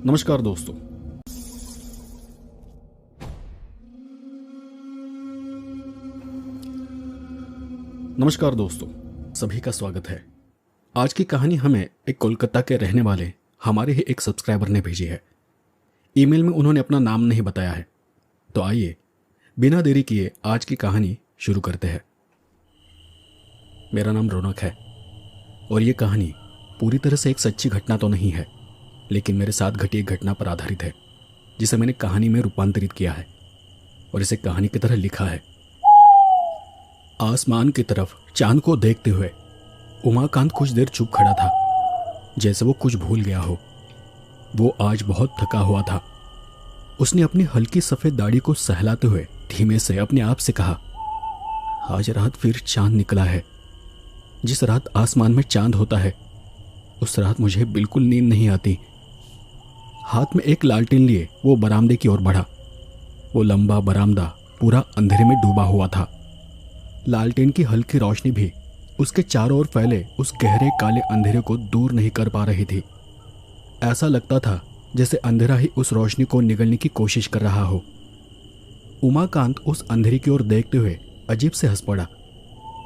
नमस्कार दोस्तों। नमस्कार दोस्तों, सभी का स्वागत है। आज की कहानी हमें एक कोलकाता के रहने वाले हमारे ही एक सब्सक्राइबर ने भेजी है। ईमेल में उन्होंने अपना नाम नहीं बताया है, तो आइए बिना देरी किए आज की कहानी शुरू करते हैं। मेरा नाम रौनक है और ये कहानी पूरी तरह से एक सच्ची घटना तो नहीं है, लेकिन मेरे साथ घटी एक घटना पर आधारित है, जिसे मैंने कहानी में रूपांतरित किया है और इसे कहानी की तरह लिखा है। आसमान की तरफ चांद को देखते हुए उमाकांत कुछ देर चुप खड़ा था, जैसे वो कुछ भूल गया हो। वो आज बहुत थका हुआ था। उसने अपनी हल्की सफेद दाढ़ी को सहलाते हुए धीमे से अपने आप से कहा, आज रात फिर चांद निकला है। जिस रात आसमान में चांद होता है उस रात मुझे बिल्कुल नींद नहीं आती। हाथ में एक लालटेन लिए वो बरामदे की ओर बढ़ा। वो लंबा बरामदा पूरा अंधेरे में डूबा हुआ था। लालटेन की हल्की रोशनी भी उसके चारों ओर फैले उस गहरे काले अंधेरे को दूर नहीं कर पा रही थी। ऐसा लगता था जैसे अंधेरा ही उस रोशनी को निगलने की कोशिश कर रहा हो। उमाकांत उस अंधेरे की ओर देखते हुए अजीब से हंस पड़ा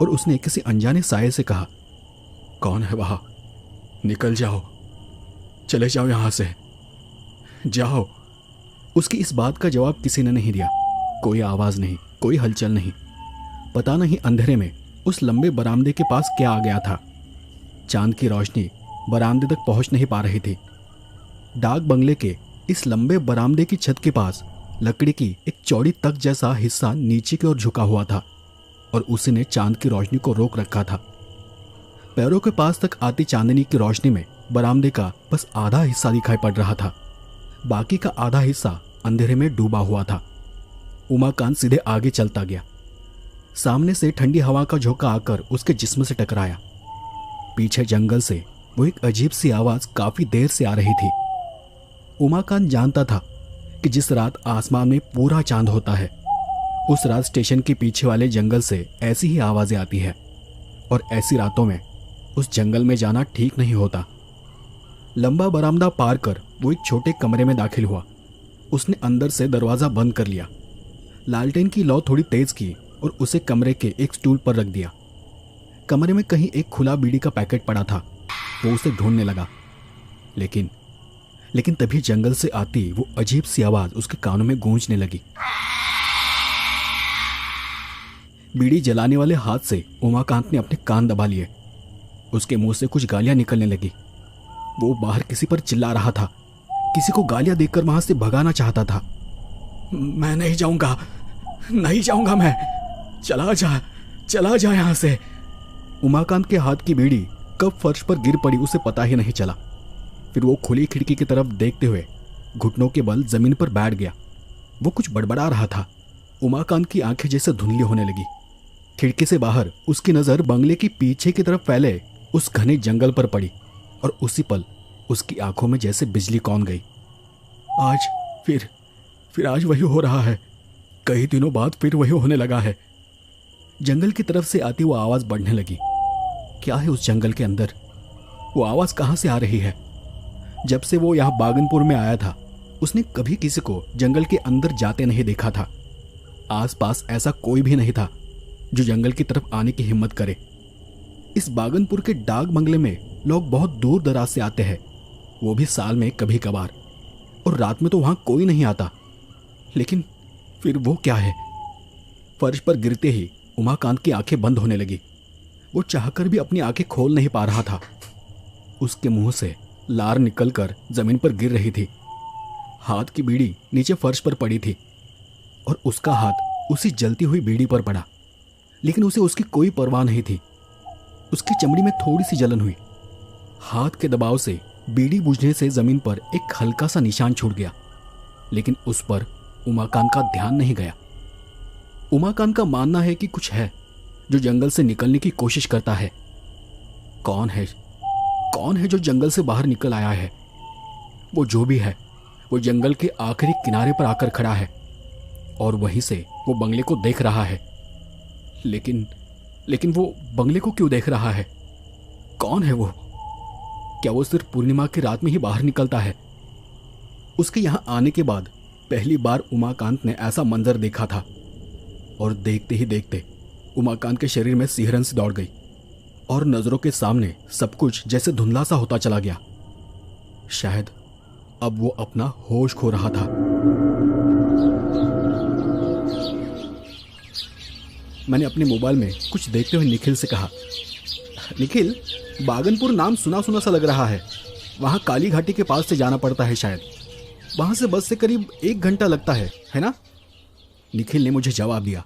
और उसने किसी अनजाने साये से कहा, कौन है वहां? निकल जाओ, चले जाओ यहां से, जाओ। उसकी इस बात का जवाब किसी ने नहीं दिया। कोई आवाज नहीं, कोई हलचल नहीं। पता नहीं अंधेरे में उस लंबे बरामदे के पास क्या आ गया था। चांद की रोशनी बरामदे तक पहुंच नहीं पा रही थी। डाक बंगले के इस लंबे बरामदे की छत के पास लकड़ी की एक चौड़ी तख्त जैसा हिस्सा नीचे की ओर झुका हुआ था और उसी ने चांद की रोशनी को रोक रखा था। पैरों के पास तक आती चांदनी की रोशनी में बरामदे का बस आधा हिस्सा दिखाई पड़ रहा था। बाकी का आधा हिस्सा अंधेरे में डूबा हुआ था। उमाकांत सीधे आगे चलता गया। सामने से ठंडी हवा का झोंका आकर उसके जिस्म से टकराया। पीछे जंगल से वो एक अजीब सी आवाज काफी देर से आ रही थी। उमाकांत जानता था कि जिस रात आसमान में पूरा चांद होता है उस रात स्टेशन के पीछे वाले जंगल से ऐसी ही आवाजें आती है और ऐसी रातों में उस जंगल में जाना ठीक नहीं होता। लंबा बरामदा पार कर वो एक छोटे कमरे में दाखिल हुआ। उसने अंदर से दरवाजा बंद कर लिया। लालटेन की लौ थोड़ी तेज की और उसे कमरे के एक स्टूल पर रख दिया। कमरे में कहीं एक खुला बीड़ी का पैकेट पड़ा था। वो उसे ढूंढने लगा, लेकिन तभी जंगल से आती वो अजीब सी आवाज उसके कानों में गूंजने लगी। बीड़ी जलाने वाले हाथ से उमाकांत ने अपने कान दबा लिए। उसके मुंह से कुछ गालियां निकलने लगी। वो बाहर किसी पर चिल्ला रहा था, किसी को गालियां देकर वहां से भगाना चाहता था। मैं नहीं जाऊंगा, नहीं जाऊंगा, मैं चला जा यहां से। उमाकांत के हाथ की बीड़ी कब फर्श पर गिर पड़ी उसे पता ही नहीं चला। फिर वो खुली खिड़की की तरफ देखते हुए घुटनों के बल जमीन पर बैठ गया। वो कुछ बड़बड़ा रहा था। उमाकांत की आंखें जैसे धुंधली होने लगी। खिड़की से बाहर उसकी नजर बंगले की पीछे की तरफ फैले उस घने जंगल पर पड़ी और उसी पल उसकी आंखों में जैसे बिजली कौन गई। आज फिर आज वही हो रहा है। कई दिनों बाद फिर वही होने लगा है। जंगल की तरफ से आती वो आवाज बढ़ने लगी। क्या है उस जंगल के अंदर? वो आवाज कहां से आ रही है? जब से वो यहां बागनपुर में आया था उसने कभी किसी को जंगल के अंदर जाते नहीं देखा था। आसपास ऐसा कोई भी नहीं था जो जंगल की तरफ आने की हिम्मत करे। इस बागनपुर के डाक बंगले में लोग बहुत दूर दराज से आते हैं, वो भी साल में कभी कभार, और रात में तो वहां कोई नहीं आता। लेकिन फिर वो क्या है? फर्श पर गिरते ही उमाकांत की आंखें बंद होने लगी। वो चाहकर भी अपनी आंखें खोल नहीं पा रहा था। उसके मुंह से लार निकलकर जमीन पर गिर रही थी। हाथ की बीड़ी नीचे फर्श पर पड़ी थी और उसका हाथ उसी जलती हुई बीड़ी पर पड़ा, लेकिन उसे उसकी कोई परवाह नहीं थी। उसकी चमड़ी में थोड़ी सी जलन हुई। हाथ के दबाव से बीड़ी बुझने से जमीन पर एक हल्का सा निशान छूट गया, लेकिन उस पर उमाकांत का ध्यान नहीं गया। उमाकांत का मानना है कि कुछ है जो जंगल से निकलने की कोशिश करता है। कौन है जो जंगल से बाहर निकल आया है? वो जो भी है वो जंगल के आखिरी किनारे पर आकर खड़ा है और वहीं से वो बंगले को देख रहा है। लेकिन वो बंगले को क्यों देख रहा है? कौन है वो? क्या वो सिर्फ पूर्णिमा की रात में ही बाहर निकलता है? उसके यहाँ आने के बाद पहली बार उमाकांत ने ऐसा मंजर देखा था, और देखते ही देखते उमाकांत के शरीर में सिहरन सी दौड़ गई और नजरों के सामने सब कुछ जैसे धुंधला सा होता चला गया। शायद अब वो अपना होश खो रहा था। मैंने अपने मोबाइल में कुछ देखते हुए निखिल से कहा, निखिल, बागनपुर नाम सुना सुना सा लग रहा है। वहाँ काली घाटी के पास से जाना पड़ता है शायद। वहाँ से बस से करीब 1 घंटा लगता है ना? निखिल ने मुझे जवाब दिया,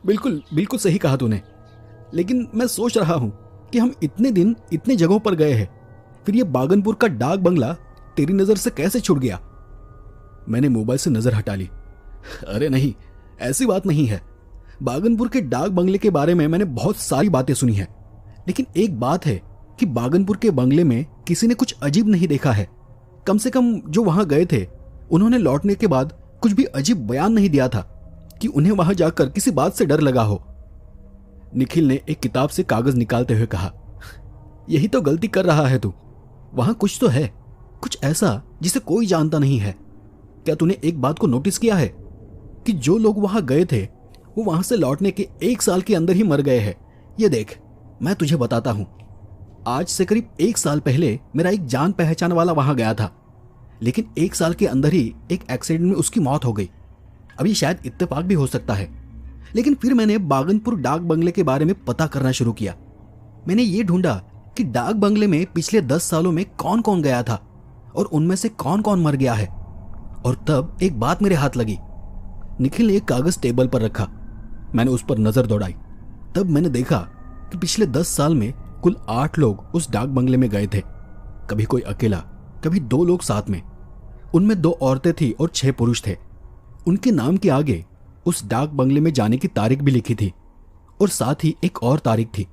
बिल्कुल बिल्कुल सही कहा तूने, लेकिन मैं सोच रहा हूँ कि हम इतने दिन इतने जगहों पर गए हैं, फिर ये बागनपुर का डाक बंगला तेरी नज़र से कैसे छूट गया? मैंने मोबाइल से नज़र हटा ली। अरे नहीं, ऐसी बात नहीं है। बागनपुर के डाक बंगले के बारे में मैंने बहुत सारी बातें सुनी है, लेकिन एक बात है कि बागनपुर के बंगले में किसी ने कुछ अजीब नहीं देखा है। कम से कम जो वहां गए थे उन्होंने लौटने के बाद कुछ भी अजीब बयान नहीं दिया था कि उन्हें वहां जाकर किसी बात से डर लगा हो। निखिल ने एक किताब से कागज निकालते हुए कहा, यही तो गलती कर रहा है तू। वहां कुछ तो है, कुछ ऐसा जिसे कोई जानता नहीं है। क्या तूने एक बात को नोटिस किया है कि जो लोग वहां गए थे वो वहां से लौटने के 1 साल के अंदर ही मर गए हैं? ये देख, मैं तुझे बताता हूं, आज से करीब 1 साल पहले मेरा एक जान पहचान वाला वहां गया था, लेकिन 1 साल के अंदर ही एक एक्सीडेंट में उसकी मौत हो गई। अब ये शायद इत्तेफाक भी हो सकता है, लेकिन फिर मैंने बागनपुर डाक बंगले के बारे में पता करना शुरू किया। मैंने ये ढूंढा कि डाक बंगले में पिछले 10 सालों में कौन कौन गया था और उनमें से कौन कौन मर गया है। और तब एक बात मेरे हाथ लगी। निखिल ने एक कागज टेबल पर रखा। मैंने उस पर नजर दौड़ाई। तब मैंने देखा कि पिछले 10 साल में कुल 8 लोग उस डाक बंगले में गए थे। कभी कोई अकेला, कभी 2 लोग साथ में। उनमें 2 औरतें थी और 6 पुरुष थे। उनके नाम के आगे उस डाक बंगले में जाने की तारीख भी लिखी थी, और साथ ही एक और तारीख थी,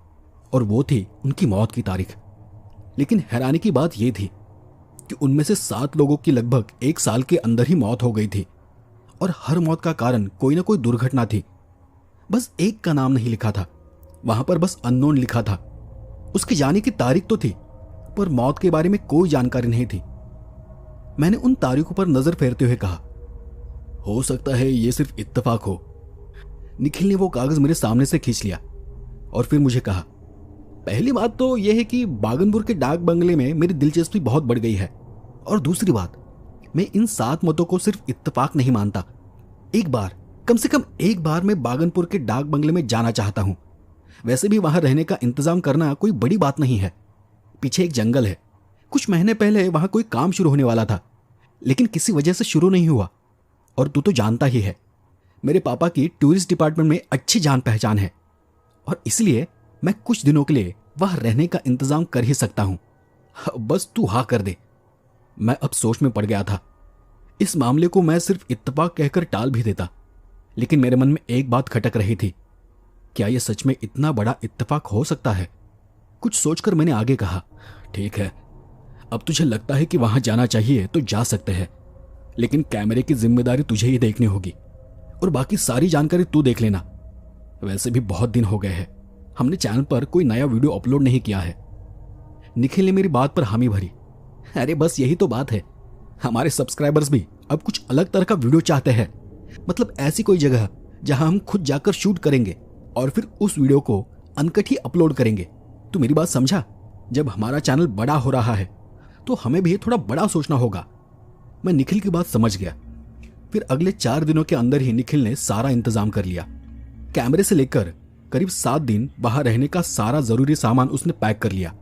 और वो थी उनकी मौत की तारीख। लेकिन हैरानी की बात यह थी कि उनमें से 7 लोगों की लगभग 1 साल के अंदर ही मौत हो गई थी, और हर मौत का कारण कोई ना कोई दुर्घटना थी। बस एक का नाम नहीं लिखा था, वहां पर बस अननोन लिखा था। उसकी जाने की तारीख तो थी, पर मौत के बारे में कोई जानकारी नहीं थी। मैंने उन तारीखों पर नजर फेरते हुए कहा, हो सकता है ये सिर्फ इत्तेफाक हो। निखिल ने वो कागज मेरे सामने से खींच लिया और फिर मुझे कहा, पहली बात तो यह है कि बागनपुर के डाक बंगले में मेरी दिलचस्पी बहुत बढ़ गई है, और दूसरी बात, मैं इन 7 मतों को सिर्फ इत्तेफाक नहीं मानता। एक बार, कम से कम एक बार मैं बागनपुर के डाक बंगले में जाना चाहता हूं। वैसे भी वहां रहने का इंतजाम करना कोई बड़ी बात नहीं है। पीछे एक जंगल है। कुछ महीने पहले वहां कोई काम शुरू होने वाला था, लेकिन किसी वजह से शुरू नहीं हुआ। और तू तो जानता ही है, मेरे पापा की टूरिस्ट डिपार्टमेंट में अच्छी जान पहचान है, और इसलिए मैं कुछ दिनों के लिए वहां रहने का इंतजाम कर ही सकता हूं। बस तू हाँ कर दे। मैं अब सोच में पड़ गया था। इस मामले को मैं सिर्फ इत्तेफाक कहकर टाल भी देता, लेकिन मेरे मन में एक बात खटक रही थी, क्या यह सच में इतना बड़ा इत्तेफाक हो सकता है? कुछ सोचकर मैंने आगे कहा, ठीक है, अब तुझे लगता है कि वहां जाना चाहिए तो जा सकते हैं, लेकिन कैमरे की जिम्मेदारी तुझे ही देखनी होगी, और बाकी सारी जानकारी तू देख लेना। वैसे भी बहुत दिन हो गए हैं, हमने चैनल पर कोई नया वीडियो अपलोड नहीं किया है। निखिल ने मेरी बात पर हामी भरी। अरे बस यही तो बात है, हमारे सब्सक्राइबर्स भी अब कुछ अलग तरह का वीडियो चाहते हैं। मतलब ऐसी कोई जगह जहां हम खुद जाकर शूट करेंगे और फिर उस वीडियो को अनकट ही अपलोड करेंगे। तू मेरी बात समझा? जब हमारा चैनल बड़ा हो रहा है तो हमें भी थोड़ा बड़ा सोचना होगा। मैं निखिल की बात समझ गया। फिर अगले 4 दिनों के अंदर ही निखिल ने सारा इंतजाम कर लिया। कैमरे से लेकर करीब 7 दिन वहां रहने का सारा जरूरी सामान उसने पैक कर लिया।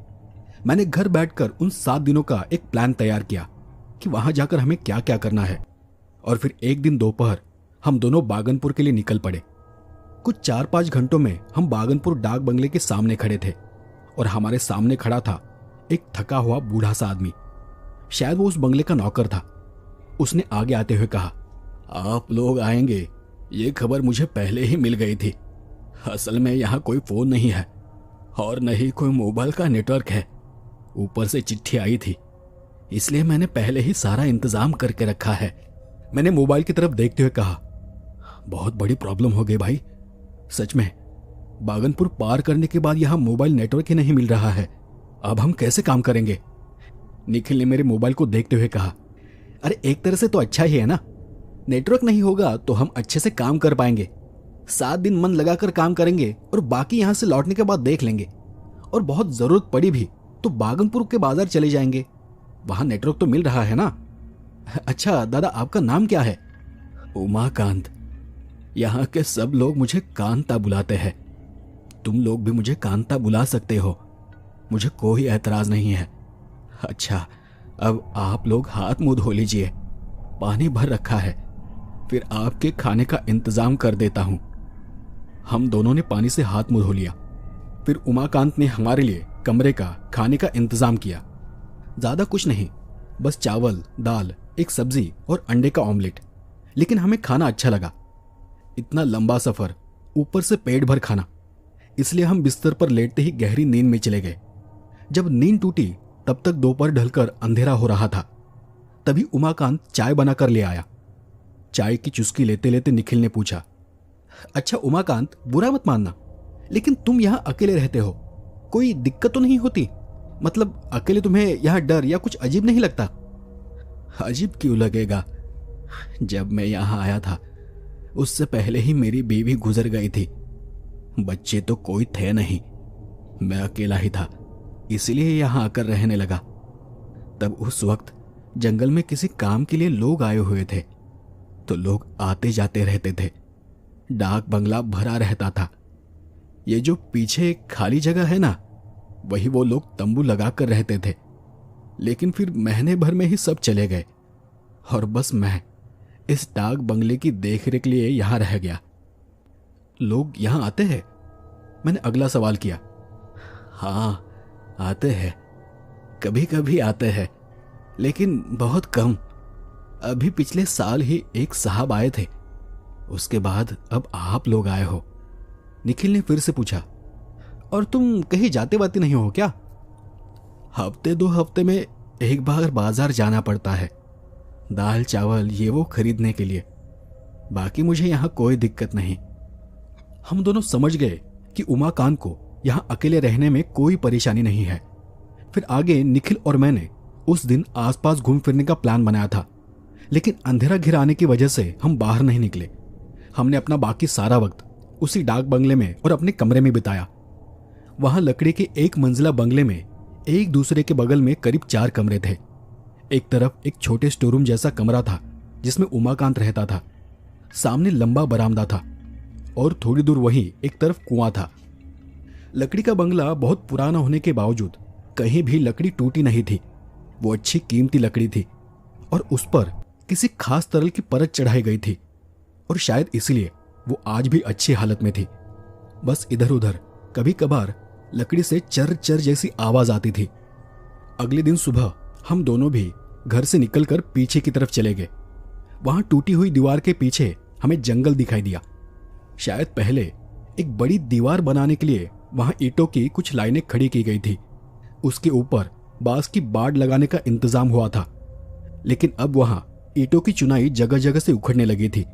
मैंने घर बैठकर उन 7 दिनों का एक प्लान तैयार किया कि वहां जाकर हमें क्या क्या करना है, और फिर एक दिन दोपहर हम दोनों बागनपुर के लिए निकल पड़े। कुछ 4-5 घंटों में हम बागनपुर डाक बंगले के सामने खड़े थे, और हमारे सामने खड़ा था एक थका हुआ बूढ़ा सा आदमी। शायद वो उस बंगले का नौकर था। उसने आगे आते हुए कहा, आप लोग आएंगे ये खबर मुझे पहले ही मिल गई थी। असल में यहाँ कोई फोन नहीं है और न ही कोई मोबाइल का नेटवर्क है। ऊपर से चिट्ठी आई थी, इसलिए मैंने पहले ही सारा इंतजाम करके रखा है। मैंने मोबाइल की तरफ देखते हुए कहा, बहुत बड़ी प्रॉब्लम हो गई भाई। सच में बागनपुर पार करने के बाद यहाँ मोबाइल नेटवर्क ही नहीं मिल रहा है। अब हम कैसे काम करेंगे? निखिल ने मेरे मोबाइल को देखते हुए कहा, अरे एक तरह से तो अच्छा ही है ना। नेटवर्क नहीं होगा तो हम अच्छे से काम कर पाएंगे। 7 दिन मन लगाकर काम करेंगे और बाकी यहाँ से लौटने के बाद देख लेंगे। और बहुत जरूरत पड़ी भी तो बागनपुर के बाजार चले जाएंगे, वहां नेटवर्क तो मिल रहा है ना। अच्छा दादा, आपका नाम क्या है? उमाकांत। यहाँ के सब लोग मुझे कांता बुलाते हैं। तुम लोग भी मुझे कांता बुला सकते हो, मुझे कोई ऐतराज नहीं है। अच्छा, अब आप लोग हाथ मुंह धो लीजिए, पानी भर रखा है, फिर आपके खाने का इंतजाम कर देता हूं। हम दोनों ने पानी से हाथ मुंह धो लिया। फिर उमाकांत ने हमारे लिए कमरे का खाने का इंतजाम किया। ज्यादा कुछ नहीं, बस चावल, दाल, एक सब्जी और अंडे का ऑमलेट। लेकिन हमें खाना अच्छा लगा। इतना लंबा सफर, ऊपर से पेट भर खाना, इसलिए हम बिस्तर पर लेटते ही गहरी नींद में चले गए। जब नींद टूटी तब तक दोपहर ढलकर अंधेरा हो रहा था। तभी उमाकांत चाय बनाकर ले आया। चाय की चुस्की लेते लेते निखिल ने पूछा, अच्छा उमाकांत, बुरा मत मानना, लेकिन तुम यहां अकेले रहते हो, कोई दिक्कत तो नहीं होती? मतलब अकेले तुम्हें यहां डर या कुछ अजीब नहीं लगता? अजीब क्यों लगेगा? जब मैं यहां आया था उससे पहले ही मेरी बीवी गुजर गई थी। बच्चे तो कोई थे नहीं, मैं अकेला ही था, इसलिए यहां आकर रहने लगा। तब उस वक्त जंगल में किसी काम के लिए लोग आए हुए थे, तो लोग आते जाते रहते थे। डाक बंगला भरा रहता था। ये जो पीछे खाली जगह है ना, वही वो लोग तंबू लगाकर रहते थे। लेकिन फिर महीने भर में ही सब चले गए और बस मैं इस डाक बंगले की देखरेख लिए यहां रह गया। लोग यहां आते हैं? मैंने अगला सवाल किया। हाँ, आते हैं, कभी कभी आते हैं, लेकिन बहुत कम। अभी पिछले साल ही एक साहब आए थे, उसके बाद अब आप लोग आए हो। निखिल ने फिर से पूछा, और तुम कहीं जाते वाते नहीं हो क्या? हफ्ते 2 हफ्ते में एक बार बाजार जाना पड़ता है, दाल चावल ये वो खरीदने के लिए। बाकी मुझे यहां कोई दिक्कत नहीं। हम दोनों समझ गए कि उमाकांत को यहां अकेले रहने में कोई परेशानी नहीं है। फिर आगे निखिल और मैंने उस दिन आसपास घूम फिरने का प्लान बनाया था, लेकिन अंधेरा घिर आने की वजह से हम बाहर नहीं निकले। हमने अपना बाकी सारा वक्त उसी डाक बंगले में और अपने कमरे में बिताया। वहां लकड़ी के एक मंजिला बंगले में एक दूसरे के बगल में करीब 4 कमरे थे। एक तरफ एक छोटे स्टोरूम जैसा कमरा था जिसमें उमाकांत रहता था। सामने लंबा बरामदा था और थोड़ी दूर वहीं एक तरफ कुआं था। लकड़ी का बंगला बहुत पुराना होने के बावजूद कहीं भी लकड़ी टूटी नहीं थी। वो अच्छी कीमती लकड़ी थी और उस पर किसी खास तरल की परत चढ़ाई गई थी, और शायद इसलिए वो आज भी अच्छी हालत में थी। बस इधर उधर कभी कभार लकड़ी से चर चर जैसी आवाज आती थी। अगले दिन सुबह हम दोनों भी घर से निकलकर पीछे की तरफ चले गए। वहां टूटी हुई दीवार के पीछे हमें जंगल दिखाई दिया। शायद पहले एक बड़ी दीवार बनाने के लिए वहां ईंटों की कुछ लाइनें खड़ी की गई थी। उसके ऊपर बांस की बाड़ लगाने का इंतजाम हुआ था, लेकिन अब वहां ईंटों की चुनाई जगह जगह से उखड़ने लगी थी।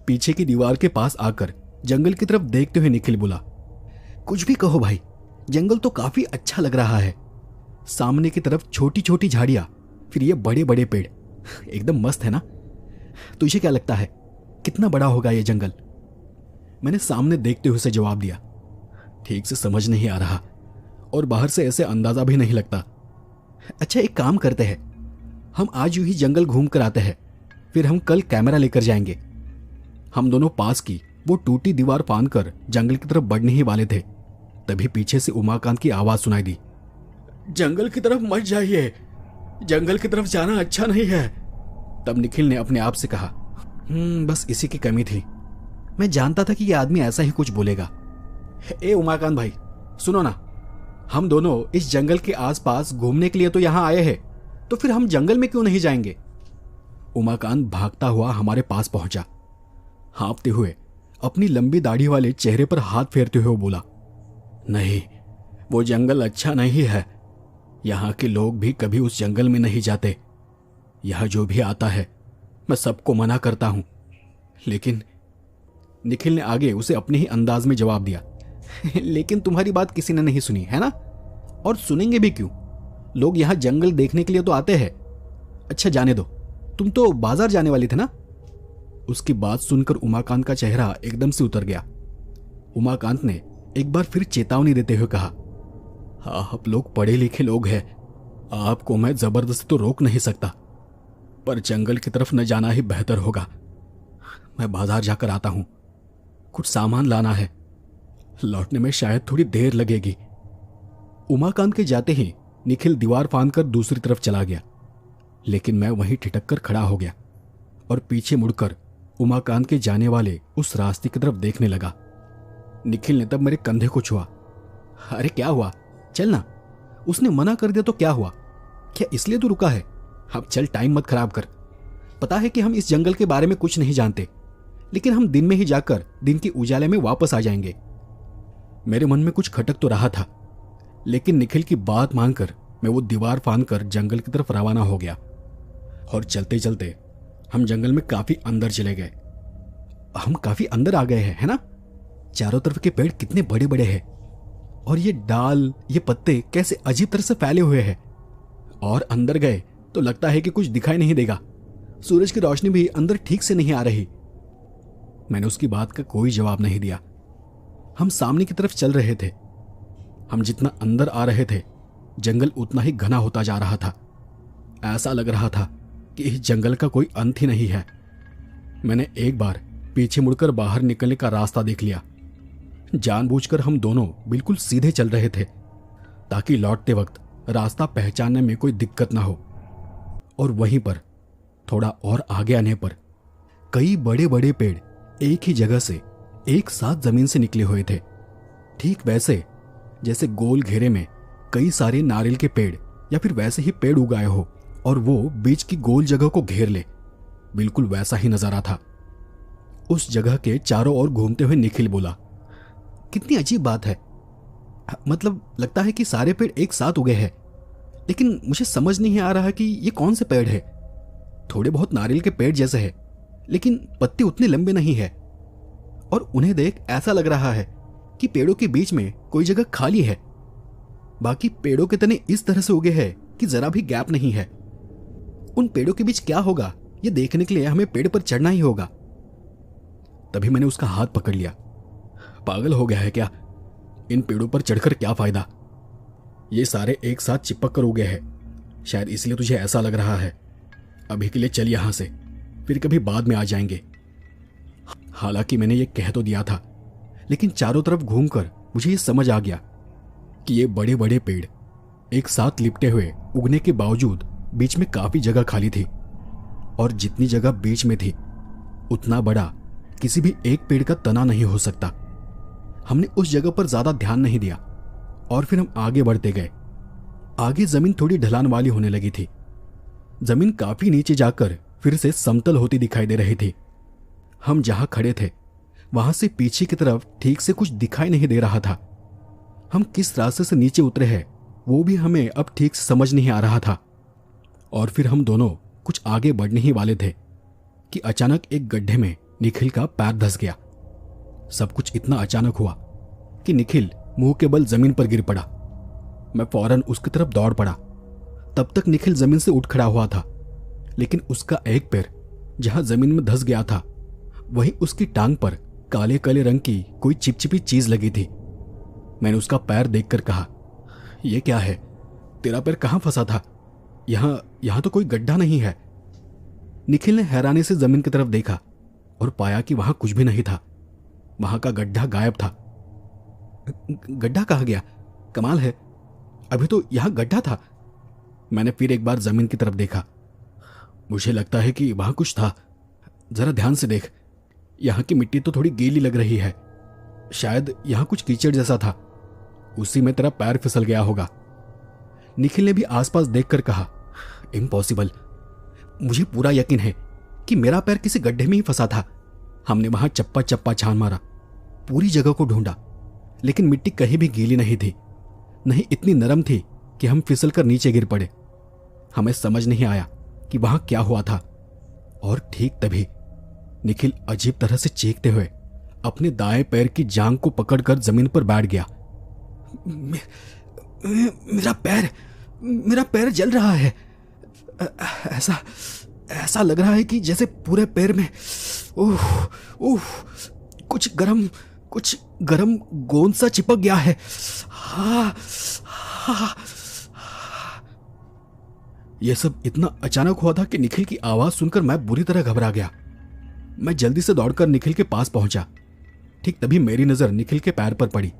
पीछे की दीवार के पास आकर जंगल की तरफ देखते हुए निखिल बोला, कुछ भी कहो भाई, जंगल तो काफी अच्छा लग रहा है। सामने की तरफ छोटी छोटी झाड़ियां, फिर ये बड़े बड़े पेड़, एकदम मस्त है ना? तुझे क्या लगता है कितना बड़ा होगा ये जंगल? मैंने सामने देखते हुए उसे जवाब दिया, ठीक से समझ नहीं आ रहा और बाहर से ऐसे अंदाजा भी नहीं लगता। अच्छा एक काम करते हैं, हम आज यूं ही जंगल घूम कर आते हैं, फिर हम कल कैमरा लेकर जाएंगे। हम दोनों पास की वो टूटी दीवार फांद कर जंगल की तरफ बढ़ने ही वाले थे, तभी पीछे से उमाकांत की आवाज सुनाई दी, जंगल की तरफ मत जाइए, जंगल की तरफ जाना अच्छा नहीं है। तब निखिल ने अपने आप से कहा, बस इसी की कमी थी, मैं जानता था कि यह आदमी ऐसा ही कुछ बोलेगा। ए उमाकांत भाई सुनो ना, हम दोनों इस जंगल के आसपास घूमने के लिए तो यहां आए हैं, तो फिर हम जंगल में क्यों नहीं जाएंगे? उमाकांत भागता हुआ हमारे पास पहुंचा। हाँफते हुए अपनी लंबी दाढ़ी वाले चेहरे पर हाथ फेरते हुए बोला, नहीं, वो जंगल अच्छा नहीं है। यहां के लोग भी कभी उस जंगल में नहीं जाते। यहां जो भी आता है मैं सबको मना करता हूं। लेकिन निखिल ने आगे उसे अपने ही अंदाज में जवाब दिया, लेकिन तुम्हारी बात किसी ने नहीं सुनी है ना, और सुनेंगे भी क्यों? लोग यहां जंगल देखने के लिए तो आते हैं। अच्छा जाने दो, तुम तो बाजार जाने वाली थे ना? उसकी बात सुनकर उमाकांत का चेहरा एकदम से उतर गया। उमाकांत ने एक बार फिर चेतावनी देते हुए कहा, आप लोग पढ़े लिखे लोग हैं, आपको मैं जबरदस्ती तो रोक नहीं सकता, पर जंगल की तरफ न जाना ही बेहतर होगा। मैं बाजार जाकर आता हूं, कुछ सामान लाना है, लौटने में शायद थोड़ी देर लगेगी। उमाकांत के जाते ही निखिल दीवार फांदकर दूसरी तरफ चला गया, लेकिन मैं वहीं ठिठक कर खड़ा हो गया और पीछे मुड़कर उमाकांत के जाने वाले उस रास्ते की तरफ देखने लगा। निखिल ने तब मेरे कंधे को छुआ। अरे क्या हुआ, चलना। उसने मना कर दिया तो क्या हुआ? क्या इसलिए तो रुका है? अब चल, टाइम मत खराब कर। पता है कि हम इस जंगल के बारे में कुछ नहीं जानते, लेकिन हम दिन में ही जाकर दिन के उजाले में वापस आ जाएंगे। मेरे मन में कुछ खटक तो रहा था, लेकिन निखिल की बात मानकर मैं वो दीवार फांदकर जंगल की तरफ रवाना हो गया। और चलते चलते हम जंगल में काफी अंदर चले गए। हम काफी अंदर आ गए हैं, है ना? चारों तरफ के पेड़ कितने बड़े बड़े हैं, और ये डाल, ये पत्ते कैसे अजीब तरह से फैले हुए हैं। और अंदर गए तो लगता है कि कुछ दिखाई नहीं देगा। सूरज की रोशनी भी अंदर ठीक से नहीं आ रही। मैंने उसकी बात का कोई जवाब नहीं दिया। हम सामने की तरफ चल रहे थे। हम जितना अंदर आ रहे थे, जंगल उतना ही घना होता जा रहा था। ऐसा लग रहा था कि इस जंगल का कोई अंत ही नहीं है। मैंने एक बार पीछे मुड़कर बाहर निकलने का रास्ता देख लिया। जानबूझकर हम दोनों बिल्कुल सीधे चल रहे थे, ताकि लौटते वक्त रास्ता पहचानने में कोई दिक्कत ना हो। और वहीं पर थोड़ा और आगे आने पर कई बड़े बड़े पेड़ एक ही जगह से एक साथ जमीन से निकले हुए थे, ठीक वैसे जैसे गोल घेरे में कई सारे नारियल के पेड़ या फिर वैसे ही पेड़ उगाए हो और वो बीच की गोल जगह को घेर ले। बिल्कुल वैसा ही नजारा था। उस जगह के चारों ओर घूमते हुए निखिल बोला, कितनी अजीब बात है। मतलब लगता है कि सारे पेड़ एक साथ उगे हैं, लेकिन मुझे समझ नहीं आ रहा कि ये कौन से पेड़ है। थोड़े बहुत नारियल के पेड़ जैसे है, लेकिन पत्ते उतने लंबे नहीं है। और उन्हें देख ऐसा लग रहा है कि पेड़ों के बीच में कोई जगह खाली है। बाकी पेड़ों के तने इस तरह से उगे हैं कि जरा भी गैप नहीं है। उन पेड़ों के बीच क्या होगा, ये देखने के लिए हमें पेड़ पर चढ़ना ही होगा। तभी मैंने उसका हाथ पकड़ लिया। पागल हो गया है क्या? इन पेड़ों पर चढ़कर क्या फायदा? ये सारे एक साथ चिपक कर उगे हैं, शायद इसलिए तुझे ऐसा लग रहा है। अभी के लिए चल यहां से, फिर कभी बाद में आ जाएंगे। हालांकि मैंने ये कह तो दिया था, लेकिन चारों तरफ घूमकर मुझे ये समझ आ गया कि ये बड़े बड़े पेड़ एक साथ लिपटे हुए उगने के बावजूद बीच में काफी जगह खाली थी। और जितनी जगह बीच में थी, उतना बड़ा किसी भी एक पेड़ का तना नहीं हो सकता। हमने उस जगह पर ज्यादा ध्यान नहीं दिया और फिर हम आगे बढ़ते गए। आगे जमीन थोड़ी ढलान वाली होने लगी थी। जमीन काफी नीचे जाकर फिर से समतल होती दिखाई दे रही थी। हम जहां खड़े थे वहां से पीछे की तरफ ठीक से कुछ दिखाई नहीं दे रहा था। हम किस रास्ते से नीचे उतरे हैं वो भी हमें अब ठीक से समझ नहीं आ रहा था। और फिर हम दोनों कुछ आगे बढ़ने ही वाले थे कि अचानक एक गड्ढे में निखिल का पैर धंस गया। सब कुछ इतना अचानक हुआ कि निखिल मुंह के बल जमीन पर गिर पड़ा। मैं फौरन उसकी तरफ दौड़ पड़ा। तब तक निखिल जमीन से उठ खड़ा हुआ था, लेकिन उसका एक पैर जहां जमीन में धंस गया था, वहीं उसकी टांग पर काले काले रंग की कोई चिपचिपी चीज लगी थी। मैंने उसका पैर देखकर कहा, यह क्या है? तेरा पैर कहां फंसा था? यहां तो कोई गड्ढा नहीं है। निखिल ने हैरानी से जमीन की तरफ देखा और पाया कि वहां कुछ भी नहीं था। वहां का गड्ढा गायब था। गड्ढा कहाँ गया? कमाल है, अभी तो यहां गड्ढा था। मैंने फिर एक बार जमीन की तरफ देखा। मुझे लगता है कि वहां कुछ था। जरा ध्यान से देख, यहां की मिट्टी तो थोड़ी गीली लग रही है। शायद यहां कुछ कीचड़ जैसा था, उसी में तेरा पैर फिसल गया होगा। निखिल ने भी आसपास देखकर कहा, इम्पॉसिबल। मुझे पूरा यकीन है कि मेरा पैर किसी गड्ढे में ही फंसा था। हमने वहां चप्पा चप्पा छान मारा, पूरी जगह को ढूंढा, लेकिन मिट्टी कहीं भी गीली नहीं थी, नहीं इतनी नरम थी कि हम फिसल कर नीचे गिर पड़े। हमें समझ नहीं आया कि वहां क्या हुआ था। और ठीक तभी निखिल अजीब तरह से चीखते हुए अपने दाएं पैर की जांघ को पकड़कर जमीन पर बैठ गया। मेरा पैर जल रहा है। ऐसा लग रहा है कि जैसे पूरे पैर में ओह ओह कुछ गरम गोंद सा चिपक गया है। हाँ हाँ। यह सब इतना अचानक हुआ था कि निखिल की आवाज सुनकर मैं बुरी तरह घबरा गया। मैं जल्दी से दौड़कर निखिल के पास पहुंचा। ठीक तभी मेरी नजर निखिल के पैर पर पड़ी,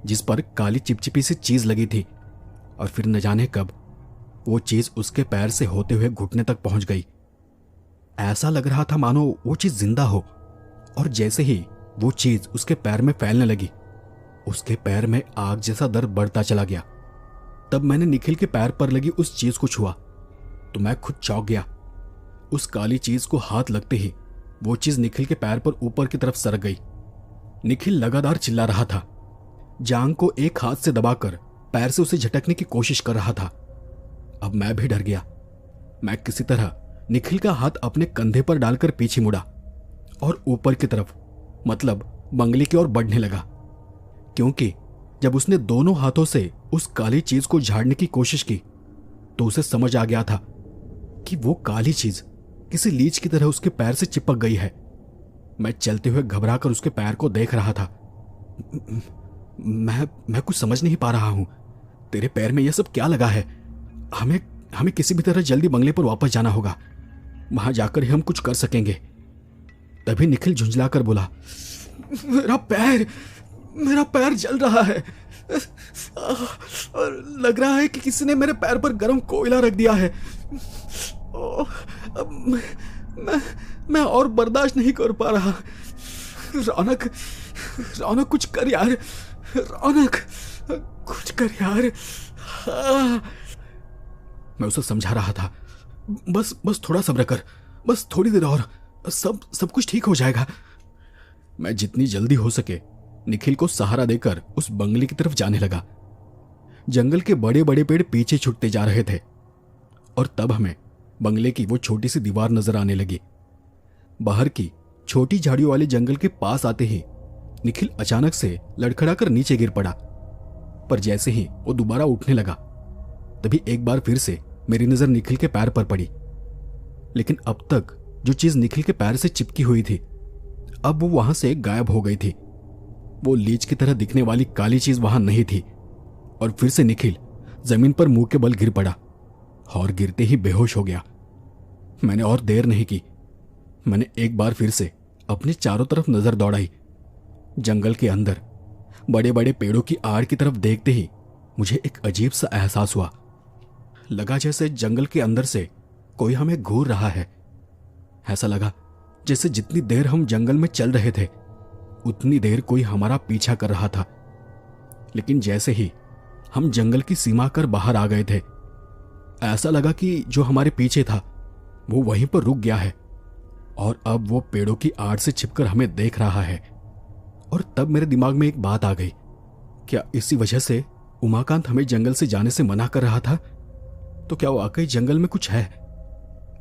जिस पर काली चिपचिपी सी चीज लगी थी, और फिर न जाने कब वो चीज उसके पैर से होते हुए घुटने तक पहुंच गई। ऐसा लग रहा था मानो वो चीज जिंदा हो, और जैसे ही वो चीज उसके पैर में फैलने लगी, उसके पैर में आग जैसा दर्द बढ़ता चला गया। तब मैंने निखिल के पैर पर लगी उस चीज को छुआ तो मैं खुद चौंक गया। उस काली चीज को हाथ लगते ही वो चीज निखिल के पैर पर ऊपर की तरफ सरक गई। निखिल लगातार चिल्ला रहा था, जांग को एक हाथ से दबाकर पैर से उसे झटकने की कोशिश कर रहा था। अब मैं भी डर गया। मैं किसी तरह निखिल का हाथ अपने कंधे पर डालकर पीछे मुड़ा और ऊपर की तरफ, मतलब बंगले की ओर बढ़ने लगा, क्योंकि जब उसने दोनों हाथों से उस काली चीज को झाड़ने की कोशिश की तो उसे समझ आ गया था कि वो काली चीज किसी लीच की तरह उसके पैर से चिपक गई है। मैं चलते हुए घबराकर उसके पैर को देख रहा था। मैं कुछ समझ नहीं पा रहा हूं। तेरे पैर में यह सब क्या लगा है? हमें किसी भी तरह जल्दी बंगले पर वापस जाना होगा, वहां जाकर ही हम कुछ कर सकेंगे। तभी निखिल झुंझलाकर बोला, मेरा पैर जल रहा है और लग रहा है कि किसी ने मेरे पैर पर गर्म कोयला रख दिया है। अब मैं और बर्दाश्त नहीं कर पा रहा। रौनक कुछ कर यार, रौनक कुछ कर यार। मैं उसे समझा रहा था, बस थोड़ा सब्र कर, बस थोड़ी देर और, सब कुछ ठीक हो जाएगा। मैं जितनी जल्दी हो सके निखिल को सहारा देकर उस बंगले की तरफ जाने लगा। जंगल के बड़े बड़े पेड़ पीछे छूटते जा रहे थे और तब हमें बंगले की वो छोटी सी दीवार नजर आने लगी। बाहर की छोटी झाड़ियों वाले जंगल के पास आते ही निखिल अचानक से लड़खड़ाकर नीचे गिर पड़ा, पर जैसे ही वो दोबारा उठने लगा तभी एक बार फिर से मेरी नजर निखिल के पैर पर पड़ी। लेकिन अब तक जो चीज निखिल के पैर से चिपकी हुई थी, अब वो वहां से गायब हो गई थी। वो लीच की तरह दिखने वाली काली चीज वहां नहीं थी और फिर से निखिल जमीन पर मुंह के बल गिर पड़ा और गिरते ही बेहोश हो गया। मैंने और देर नहीं की। मैंने एक बार फिर से अपने चारों तरफ नजर दौड़ाई। जंगल के अंदर बड़े बड़े पेड़ों की आड़ की तरफ देखते ही मुझे एक अजीब सा एहसास हुआ। लगा जैसे जंगल के अंदर से कोई हमें घूर रहा है। ऐसा लगा जैसे जितनी देर हम जंगल में चल रहे थे उतनी देर कोई हमारा पीछा कर रहा था। लेकिन जैसे ही हम जंगल की सीमा कर बाहर आ गए थे, ऐसा लगा कि जो हमारे पीछे था वो वहीं पर रुक गया है और अब वो पेड़ों की आड़ से छिपकर हमें देख रहा है। और तब मेरे दिमाग में एक बात आ गई, क्या इसी वजह से उमाकांत हमें जंगल से जाने से मना कर रहा था? तो क्या वाकई जंगल में कुछ है?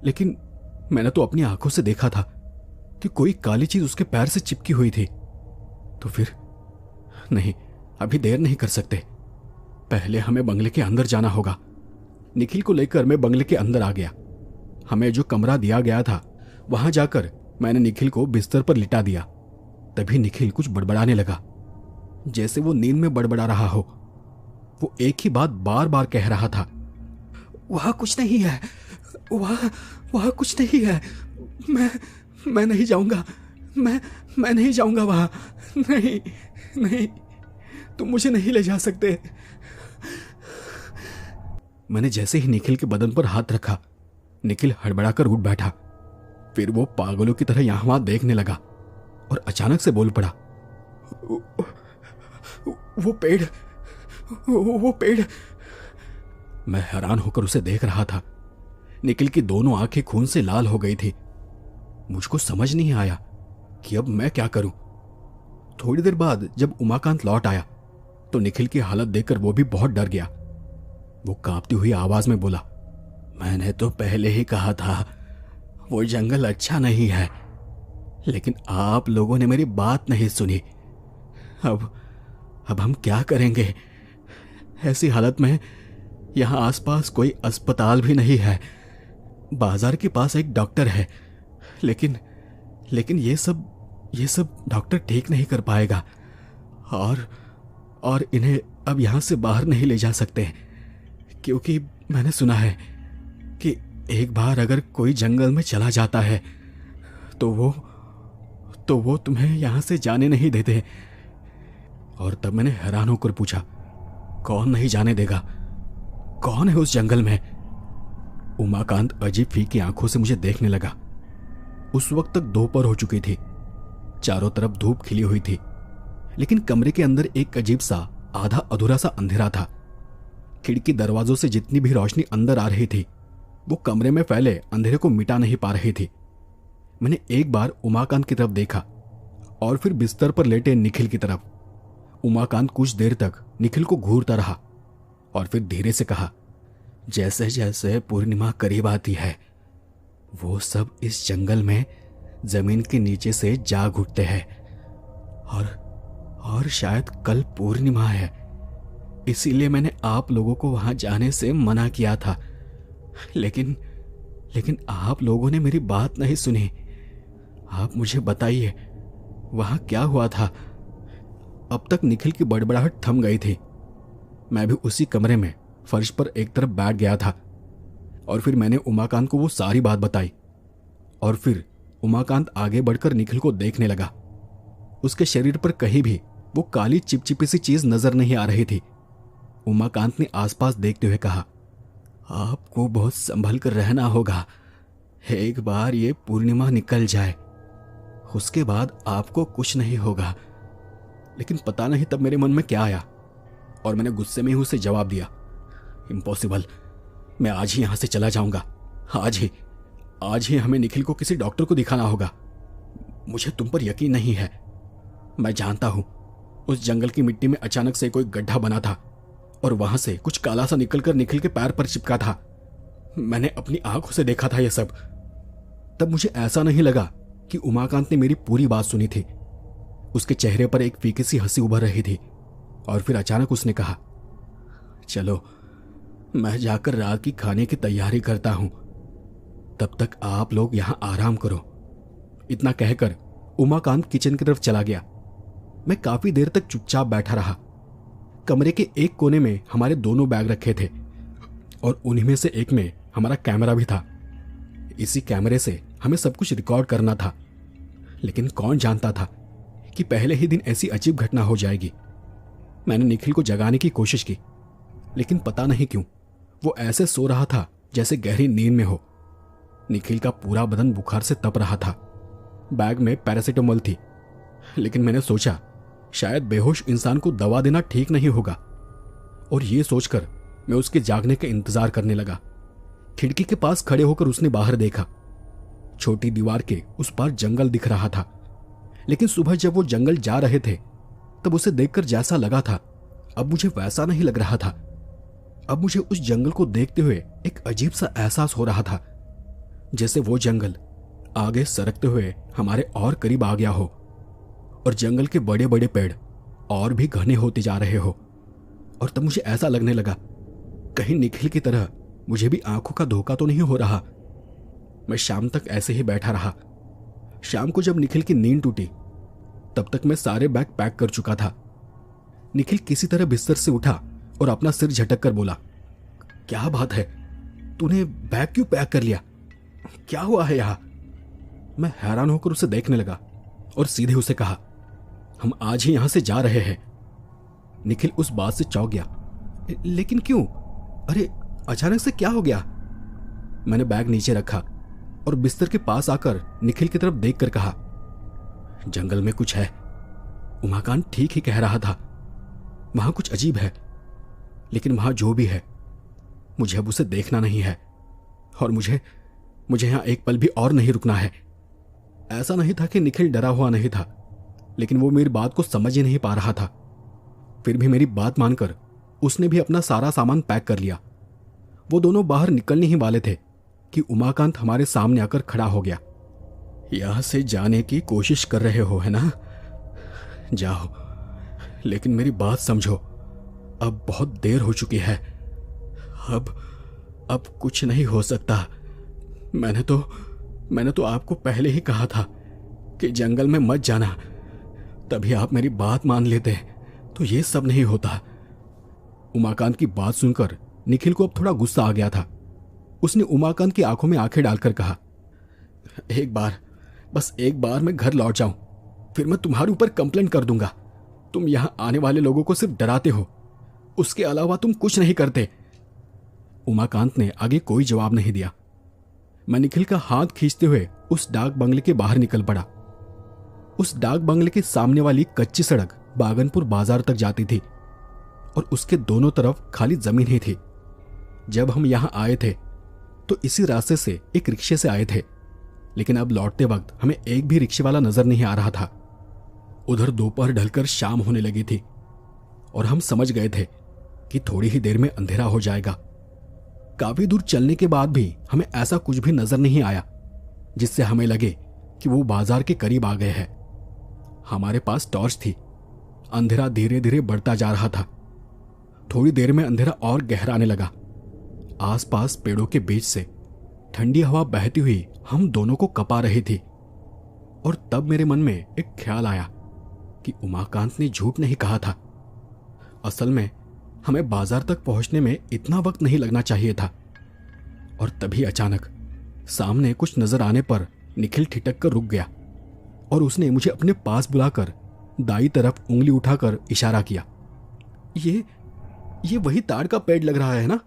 लेकिन मैंने तो अपनी आंखों से देखा था कि कोई काली चीज उसके पैर से चिपकी हुई थी। तो फिर नहीं, अभी देर नहीं कर सकते, पहले हमें बंगले के अंदर जाना होगा। निखिल को लेकर मैं बंगले के अंदर आ गया। हमें जो कमरा दिया गया था वहां जाकर मैंने निखिल को बिस्तर पर लिटा दिया। तभी निखिल कुछ बड़बड़ाने लगा, जैसे वो नींद में बड़बड़ा रहा हो। वो एक ही बात बार बार कह रहा था, वहां कुछ नहीं है, वहां कुछ नहीं है, मैं नहीं जाऊंगा, मैं नहीं जाऊंगा वहां, नहीं, तुम मुझे नहीं ले जा सकते। मैंने जैसे ही निखिल के बदन पर हाथ रखा, निखिल हड़बड़ाकर उठ बैठा। फिर वो पागलों की तरह यहां वहां देखने लगा और अचानक से बोल पड़ा, वो पेड़। मैं हैरान होकर उसे देख रहा था। निखिल की दोनों आंखें खून से लाल हो गई थी। मुझको समझ नहीं आया कि अब मैं क्या करूं। थोड़ी देर बाद जब उमाकांत लौट आया तो निखिल की हालत देखकर वो भी बहुत डर गया। वो कांपती हुई आवाज में बोला, मैंने तो पहले ही कहा था वो जंगल अच्छा नहीं है, लेकिन आप लोगों ने मेरी बात नहीं सुनी। अब हम क्या करेंगे? ऐसी हालत में यहां आसपास कोई अस्पताल भी नहीं है। बाजार के पास एक डॉक्टर है, लेकिन लेकिन ये सब डॉक्टर ठीक नहीं कर पाएगा, और इन्हें अब यहाँ से बाहर नहीं ले जा सकते, क्योंकि मैंने सुना है कि एक बार अगर कोई जंगल में चला जाता है तो वो तुम्हें यहाँ से जाने नहीं देते। और तब मैंने हैरान होकर पूछा, कौन नहीं जाने देगा? कौन है उस जंगल में? उमाकांत अजीब फीकी आंखों से मुझे देखने लगा। उस वक्त तक दोपहर हो चुकी थी, चारों तरफ धूप खिली हुई थी, लेकिन कमरे के अंदर एक अजीब सा आधा अधूरा सा अंधेरा था। खिड़की दरवाजों से जितनी भी रोशनी अंदर आ रही थी वो कमरे में फैले अंधेरे को मिटा नहीं पा रही थी। मैंने एक बार उमाकांत की तरफ देखा और फिर बिस्तर पर लेटे निखिल की तरफ। उमाकांत कुछ देर तक निखिल को घूरता रहा और फिर धीरे से कहा, जैसे जैसे पूर्णिमा करीब आती है वो सब इस जंगल में जमीन के नीचे से जाग उठते हैं, और शायद कल पूर्णिमा है, इसीलिए मैंने आप लोगों को वहां जाने से मना किया था, लेकिन आप लोगों ने मेरी बात नहीं सुनी। आप मुझे बताइए वहां क्या हुआ था? अब तक निखिल की बड़बड़ाहट थम गई थी। मैं भी उसी कमरे में फर्श पर एक तरफ बैठ गया था और फिर मैंने उमाकांत को वो सारी बात बताई। और फिर उमाकांत आगे बढ़कर निखिल को देखने लगा। उसके शरीर पर कहीं भी वो काली चिपचिपी सी चीज नजर नहीं आ रही थी। उमाकांत ने आसपास देखते हुए कहा, आपको बहुत संभल कर रहना होगा। एक बार ये पूर्णिमा निकल जाए उसके बाद आपको कुछ नहीं होगा। लेकिन पता नहीं तब मेरे मन में क्या आया और मैंने गुस्से में ही उसे जवाब दिया, इम्पॉसिबल, मैं आज ही यहां से चला जाऊंगा। आज ही हमें निखिल को किसी डॉक्टर को दिखाना होगा। मुझे तुम पर यकीन नहीं है। मैं जानता हूं उस जंगल की मिट्टी में अचानक से कोई गड्ढा बना था और वहां से कुछ काला सा निकलकर निखिल के पैर पर चिपका था। मैंने अपनी आंखों से देखा था यह सब। तब मुझे ऐसा नहीं लगा कि उमाकांत ने मेरी पूरी बात सुनी थी। उसके चेहरे पर एक फीकी सी हंसी उभर रही थी और फिर अचानक उसने कहा, चलो मैं जाकर रात की खाने की तैयारी करता हूं, तब तक आप लोग यहां आराम करो। इतना कहकर उमाकांत किचन की तरफ चला गया। मैं काफी देर तक चुपचाप बैठा रहा। कमरे के एक कोने में हमारे दोनों बैग रखे थे और उन्हीं में से एक में हमारा कैमरा भी था। इसी कैमरे से हमें सब कुछ रिकॉर्ड करना था, लेकिन कौन जानता था कि पहले ही दिन ऐसी अजीब घटना हो जाएगी। मैंने निखिल को जगाने की कोशिश की, लेकिन पता नहीं क्यों वो ऐसे सो रहा था जैसे गहरी नींद में हो। निखिल का पूरा बदन बुखार से तप रहा था। बैग में पैरासिटामोल थी, लेकिन मैंने सोचा शायद बेहोश इंसान को दवा देना ठीक नहीं होगा, और ये सोचकर मैं उसके जागने का इंतजार करने लगा। खिड़की के पास खड़े होकर उसने बाहर देखा। छोटी दीवार के उस पार जंगल दिख रहा था, लेकिन सुबह जब वो जंगल जा रहे थे तब उसे देखकर जैसा लगा था अब मुझे वैसा नहीं लग रहा था। अब मुझे उस जंगल को देखते हुए एक अजीब सा एहसास हो रहा था, जैसे वो जंगल आगे सरकते हुए हमारे और करीब आ गया हो और जंगल के बड़े बड़े पेड़ और भी घने होते जा रहे हो। और तब मुझे ऐसा लगने लगा कहीं निखिल की तरह मुझे भी आंखों का धोखा तो नहीं हो रहा। मैं शाम तक ऐसे ही बैठा रहा। शाम को जब निखिल की नींद टूटी तब तक मैं सारे बैग पैक कर चुका था। निखिल किसी तरह बिस्तर से उठा और अपना सिर झटक कर बोला, क्या बात है, तूने बैग क्यों पैक कर लिया? क्या हुआ है यहां? मैं हैरान होकर उसे देखने लगा और सीधे उसे कहा, हम आज ही यहां से जा रहे हैं। निखिल उस बात से चौंक गया, लेकिन क्यों? अरे अचानक से क्या हो गया? मैंने बैग नीचे रखा और बिस्तर के पास आकर निखिल की तरफ देखकर कहा, जंगल में कुछ है। उमाकांत ठीक ही कह रहा था, वहां कुछ अजीब है, लेकिन वहां जो भी है मुझे अब उसे देखना नहीं है और मुझे यहां एक पल भी और नहीं रुकना है। ऐसा नहीं था कि निखिल डरा हुआ नहीं था, लेकिन वो मेरी बात को समझ ही नहीं पा रहा था। फिर भी मेरी बात मानकर उसने भी अपना सारा सामान पैक कर लिया। वो दोनों बाहर निकलने ही वाले थे कि उमाकांत हमारे सामने आकर खड़ा हो गया। यहां से जाने की कोशिश कर रहे हो है ना? जाओ, लेकिन मेरी बात समझो, अब बहुत देर हो चुकी है। अब कुछ नहीं हो सकता। मैंने तो आपको पहले ही कहा था कि जंगल में मत जाना। तभी आप मेरी बात मान लेते तो ये सब नहीं होता। उमाकांत की बात सुनकर निखिल को अब थोड़ा गुस्सा आ गया था। उसने उमाकांत की आंखों में आंखें डालकर कहा, बस एक बार मैं घर लौट जाऊं, फिर मैं तुम्हारे ऊपर कंप्लेंट कर दूंगा। तुम यहां आने वाले लोगों को सिर्फ डराते हो, उसके अलावा तुम कुछ नहीं करते। उमाकांत ने आगे कोई जवाब नहीं दिया। मैं निखिल का हाथ खींचते हुए उस डाक बंगले के बाहर निकल पड़ा। उस डाक बंगले के सामने वाली कच्ची सड़क बागनपुर बाजार तक जाती थी और उसके दोनों तरफ खाली जमीन ही थी। जब हम यहां आए थे तो इसी रास्ते से एक रिक्शे से आए थे, लेकिन अब लौटते वक्त हमें एक भी रिक्शे वाला नजर नहीं आ रहा था। उधर दोपहर ढलकर शाम होने लगी थी और हम समझ गए थे कि थोड़ी ही देर में अंधेरा हो जाएगा। काफी दूर चलने के बाद भी हमें ऐसा कुछ भी नजर नहीं आया जिससे हमें लगे कि वो बाजार के करीब आ गए हैं। हमारे पास टॉर्च थी। अंधेरा धीरे धीरे बढ़ता जा रहा था। थोड़ी देर में अंधेरा और गहरा आने लगा। आसपास पेड़ों के बीच से ठंडी हवा बहती हुई हम दोनों को कपा रही थी। और तब मेरे मन में एक ख्याल आया कि उमाकांत ने झूठ नहीं कहा था। असल में हमें बाजार तक पहुंचने में इतना वक्त नहीं लगना चाहिए था। और तभी अचानक सामने कुछ नजर आने पर निखिल ठिठक कर रुक गया और उसने मुझे अपने पास बुलाकर दाई तरफ उंगली उठाकर इशारा किया। ये वही ताड़ का पेड़ लग रहा है ना?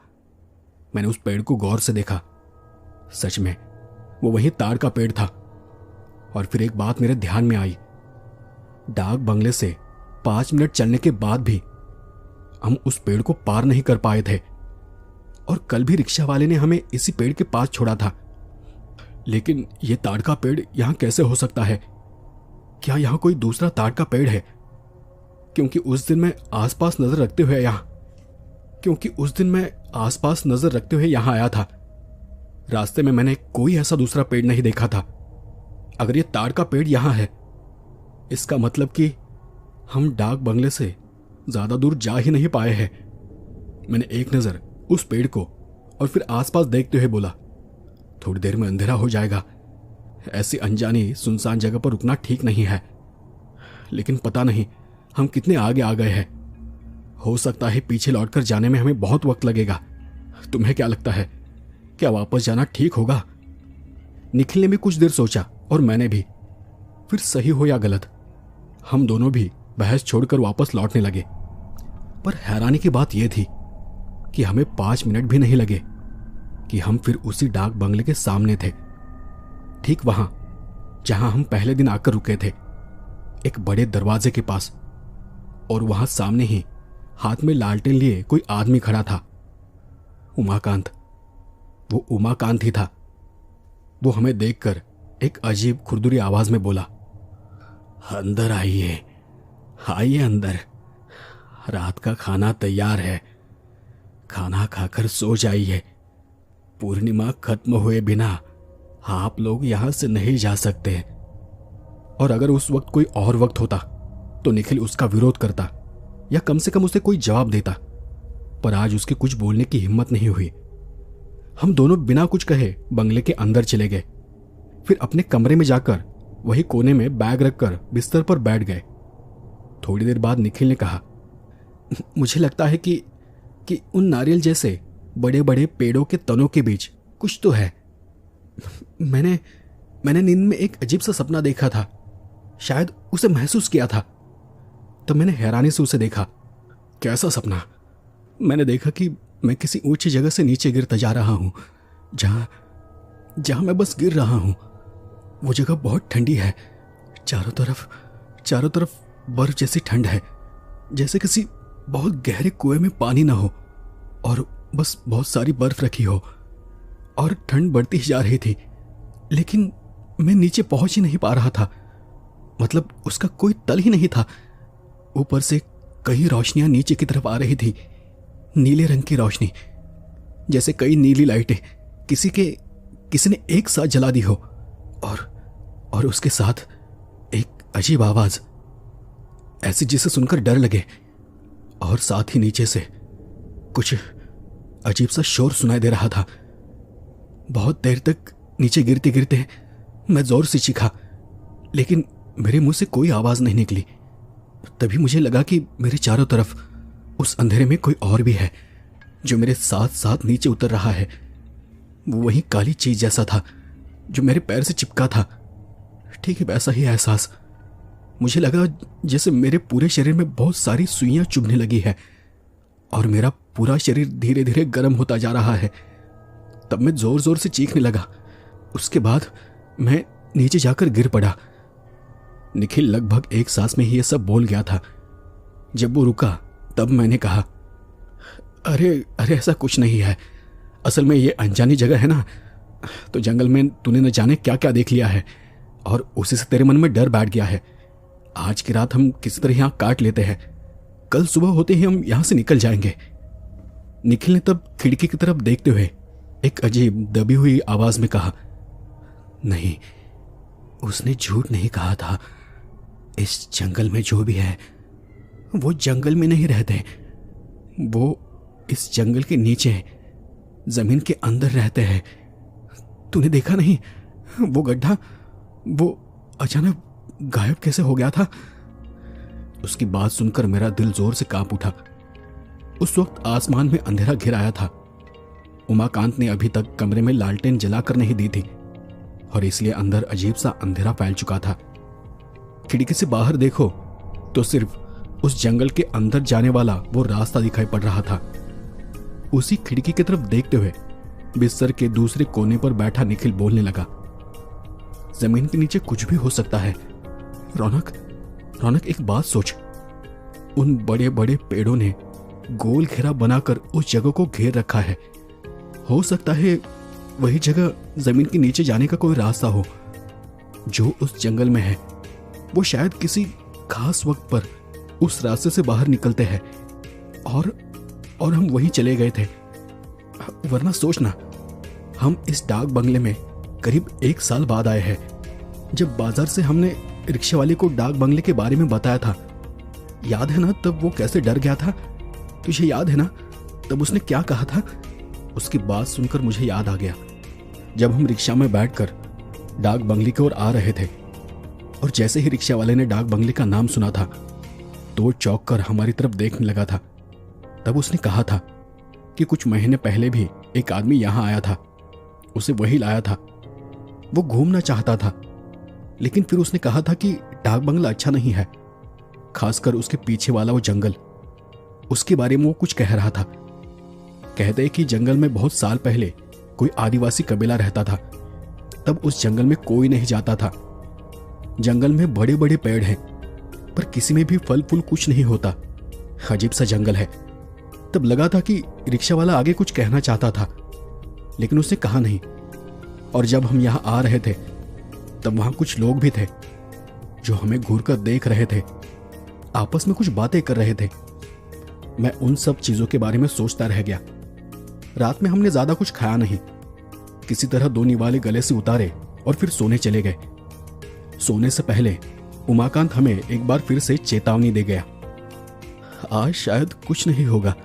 मैंने उस पेड़ को गौर से देखा। सच में वो वही ताड़ का पेड़ था। और फिर एक बात मेरे ध्यान में आई। डाक बंगले से 5 मिनट चलने के बाद भी हम उस पेड़ को पार नहीं कर पाए थे। और कल भी रिक्शा वाले ने हमें इसी पेड़ के पास छोड़ा था। लेकिन ये ताड़ का पेड़ यहां कैसे हो सकता है? क्या यहां कोई दूसरा ताड़ का पेड़ है? क्योंकि उस दिन मैं आसपास नजर रखते हुए यहां आया था। रास्ते में मैंने कोई ऐसा दूसरा पेड़ नहीं देखा था। अगर ये ताड़ का पेड़ यहां है, इसका मतलब कि हम डाक बंगले से ज्यादा दूर जा ही नहीं पाए हैं। मैंने एक नजर उस पेड़ को और फिर आसपास देखते हुए बोला, थोड़ी देर में अंधेरा हो जाएगा। ऐसी अनजानी सुनसान जगह पर रुकना ठीक नहीं है। लेकिन पता नहीं हम कितने आगे आ गए हैं। हो सकता है पीछे लौटकर जाने में हमें बहुत वक्त लगेगा। तुम्हें क्या लगता है, क्या वापस जाना ठीक होगा? निखिल ने भी कुछ देर सोचा और मैंने भी। फिर सही हो या गलत, हम दोनों भी बहस छोड़कर वापस लौटने लगे। पर हैरानी की बात यह थी कि हमें 5 मिनट भी नहीं लगे कि हम फिर उसी डाक बंगले के सामने थे, ठीक वहां जहां हम पहले दिन आकर रुके थे, एक बड़े दरवाजे के पास। और वहां सामने ही हाथ में लालटेन लिए कोई आदमी खड़ा था। उमाकांत, वो उमाकांत ही था। वो हमें देखकर एक अजीब खुरदुरी आवाज में बोला, अंदर आइए, आइए अंदर। रात का खाना तैयार है, खाना खाकर सो जाइए। पूर्णिमा खत्म हुए बिना आप लोग यहां से नहीं जा सकते। और अगर उस वक्त कोई और वक्त होता तो निखिल उसका विरोध करता या कम से कम उसे कोई जवाब देता, पर आज उसके कुछ बोलने की हिम्मत नहीं हुई। हम दोनों बिना कुछ कहे बंगले के अंदर चले गए। फिर अपने कमरे में जाकर वही कोने में बैग रखकर बिस्तर पर बैठ गए। थोड़ी देर बाद निखिल ने कहा, मुझे लगता है कि उन नारियल जैसे बड़े बड़े पेड़ों के तनों के बीच कुछ तो है। मैंने नींद में एक अजीब सा सपना देखा था, शायद उसे महसूस किया था। तब मैंने हैरानी से उसे देखा। कैसा सपना? मैंने देखा कि मैं किसी ऊंची जगह से नीचे गिरता जा रहा हूं, जहां मैं बस गिर रहा हूं। वो जगह बहुत ठंडी है। चारों तरफ बर्फ जैसी ठंड है, जैसे किसी बहुत गहरे कुएं में पानी ना हो और बस बहुत सारी बर्फ रखी हो। और ठंड बढ़ती ही जा रही थी, लेकिन मैं नीचे पहुंच ही नहीं पा रहा था। मतलब उसका कोई तल ही नहीं था। ऊपर से कई रोशनियां नीचे की तरफ आ रही थी, नीले रंग की रोशनी, जैसे कई नीली लाइटें किसी ने एक साथ जला दी हो। और उसके साथ एक अजीब आवाज, ऐसी जिसे सुनकर डर लगे। और साथ ही नीचे से कुछ अजीब सा शोर सुनाई दे रहा था। बहुत देर तक नीचे गिरते गिरते मैं जोर से चीखा, लेकिन मेरे मुंह से कोई आवाज नहीं निकली। तभी मुझे लगा कि मेरे चारों तरफ उस अंधेरे में कोई और भी है जो मेरे साथ साथ नीचे उतर रहा है। वो वही काली चीज जैसा था जो मेरे पैर से चिपका था। ठीक है, वैसा ही एहसास। मुझे लगा जैसे मेरे पूरे शरीर में बहुत सारी सुइयां चुभने लगी है और मेरा पूरा शरीर धीरे धीरे गर्म होता जा रहा है। तब मैं जोर जोर से चीखने लगा। उसके बाद मैं नीचे जाकर गिर पड़ा। निखिल लगभग एक सांस में ही ये सब बोल गया था। जब वो रुका तब मैंने कहा, अरे अरे ऐसा कुछ नहीं है। असल में ये अनजानी जगह है ना, तो जंगल में तूने न जाने क्या क्या देख लिया है और उसी से तेरे मन में डर बैठ गया है। आज की रात हम किसी तरह यहाँ काट लेते हैं, कल सुबह होते ही हम यहाँ से निकल जाएंगे। निखिल ने तब खिड़की की तरफ देखते हुए एक अजीब दबी हुई आवाज में कहा, नहीं, उसने झूठ नहीं कहा था। इस जंगल में जो भी है वो जंगल में नहीं रहते, वो इस जंगल के नीचे जमीन के अंदर रहते हैं। तूने देखा नहीं वो गड्ढा, वो अचानक गायब कैसे हो गया था? उसकी बात सुनकर मेरा दिल जोर से कांप उठा। उस वक्त आसमान में अंधेरा घिर आया था। उमाकांत ने अभी तक कमरे में लालटेन जलाकर नहीं दी थी और इसलिए अंदर अजीब सा अंधेरा फैल चुका था। खिड़की से बाहर देखो तो सिर्फ उस जंगल के अंदर जाने वाला वो रास्ता दिखाई पड़ रहा था। उसी खिड़की की तरफ देखते हुए बिस्तर के दूसरे कोने पर बैठा निखिल बोलने लगा, जमीन के नीचे कुछ भी हो सकता है। रौनक एक बात सोच, उन बड़े बड़े पेड़ों ने गोल घेरा बनाकर उस जगह को घेर रखा है। हो सकता है वही जगह जमीन के नीचे जाने का कोई रास्ता हो। जो उस जंगल में है वो शायद किसी खास वक्त पर उस रास्ते से बाहर निकलते हैं और हम वहीं चले गए थे। वरना सोचना, हम इस डाक बंगले में करीब 1 साल बाद आए हैं। जब बाजार से हमने रिक्शा वाले को डाक बंगले के बारे में बताया था, याद है ना तब वो कैसे डर गया था? तुझे याद है ना तब उसने क्या कहा था? उसकी बात सुनकर मुझे याद आ गया। जब हम रिक्शा में बैठकर डाक बंगले की ओर आ रहे थे और जैसे ही रिक्शा वाले ने डाक बंगले का नाम सुना था तो वो चौंक कर हमारी तरफ देखने लगा था। तब उसने कहा था कि कुछ महीने पहले भी एक आदमी यहां आया था, उसे वही लाया था। वो घूमना चाहता था, लेकिन फिर उसने कहा था कि डाक बंगला अच्छा नहीं है, खासकर उसके पीछे वाला वो जंगल। उसके बारे में वो कुछ कह रहा था। कहते कि जंगल में बहुत साल पहले कोई आदिवासी कबीला रहता था। तब उस जंगल में कोई नहीं जाता था। जंगल में बड़े बड़े पेड़ हैं पर किसी में भी फल फूल कुछ नहीं होता। अजीब सा जंगल है। तब लगा था कि रिक्शा वाला आगे कुछ कहना चाहता था, लेकिन उसने कहा नहीं। और जब हम यहां आ रहे थे तब वहां कुछ लोग भी थे जो हमें घूर कर देख रहे थे, आपस में कुछ बातें कर रहे थे। मैं उन सब चीजों के बारे में सोचता रह गया। रात में हमने ज्यादा कुछ खाया नहीं, किसी तरह 2 निवाले गले से उतारे और फिर सोने चले गए। सोने से पहले उमाकांत हमें एक बार फिर से चेतावनी दे गया, आज शायद कुछ नहीं होगा,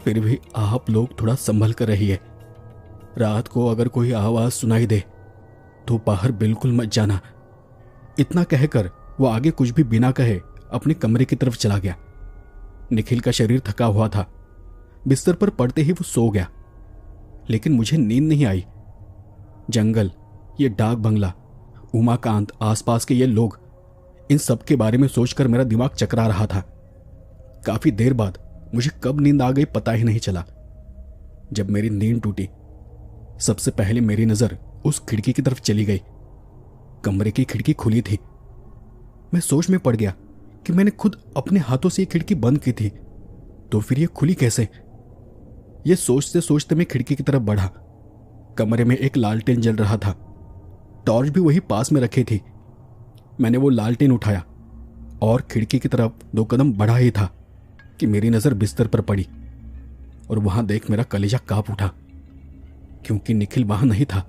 फिर भी आप लोग थोड़ा संभल कर रहिए। रात को अगर कोई आवाज सुनाई दे तो बाहर बिल्कुल मत जाना। इतना कहकर वो आगे कुछ भी बिना कहे अपने कमरे की तरफ चला गया। निखिल का शरीर थका हुआ था। बिस्तर पर पड़ते ही वो सो गया, लेकिन मुझे नींद नहीं आई। जंगल, ये डाक बंगला, उमाकांत, आसपास के ये लोग, इन सब के बारे में सोचकर मेरा दिमाग चकरा रहा था। काफी देर बाद मुझे कब नींद आ गई पता ही नहीं चला। जब मेरी नींद टूटी, सबसे पहले मेरी नजर उस खिड़की की तरफ चली गई। कमरे की खिड़की खुली थी। मैं सोच में पड़ गया कि मैंने खुद अपने हाथों से ये खिड़की बंद की थी, तो फिर ये खुली कैसे? ये सोचते सोचते मैं खिड़की की तरफ बढ़ा। कमरे में एक लालटेन जल रहा था। टॉर्च भी वही पास में रखी थी। मैंने वो लालटेन उठाया और खिड़की की तरफ 2 कदम बढ़ा ही था कि मेरी नजर बिस्तर पर पड़ी और वहां देख मेरा कलेजा कांप उठा, क्योंकि निखिल वहां नहीं था।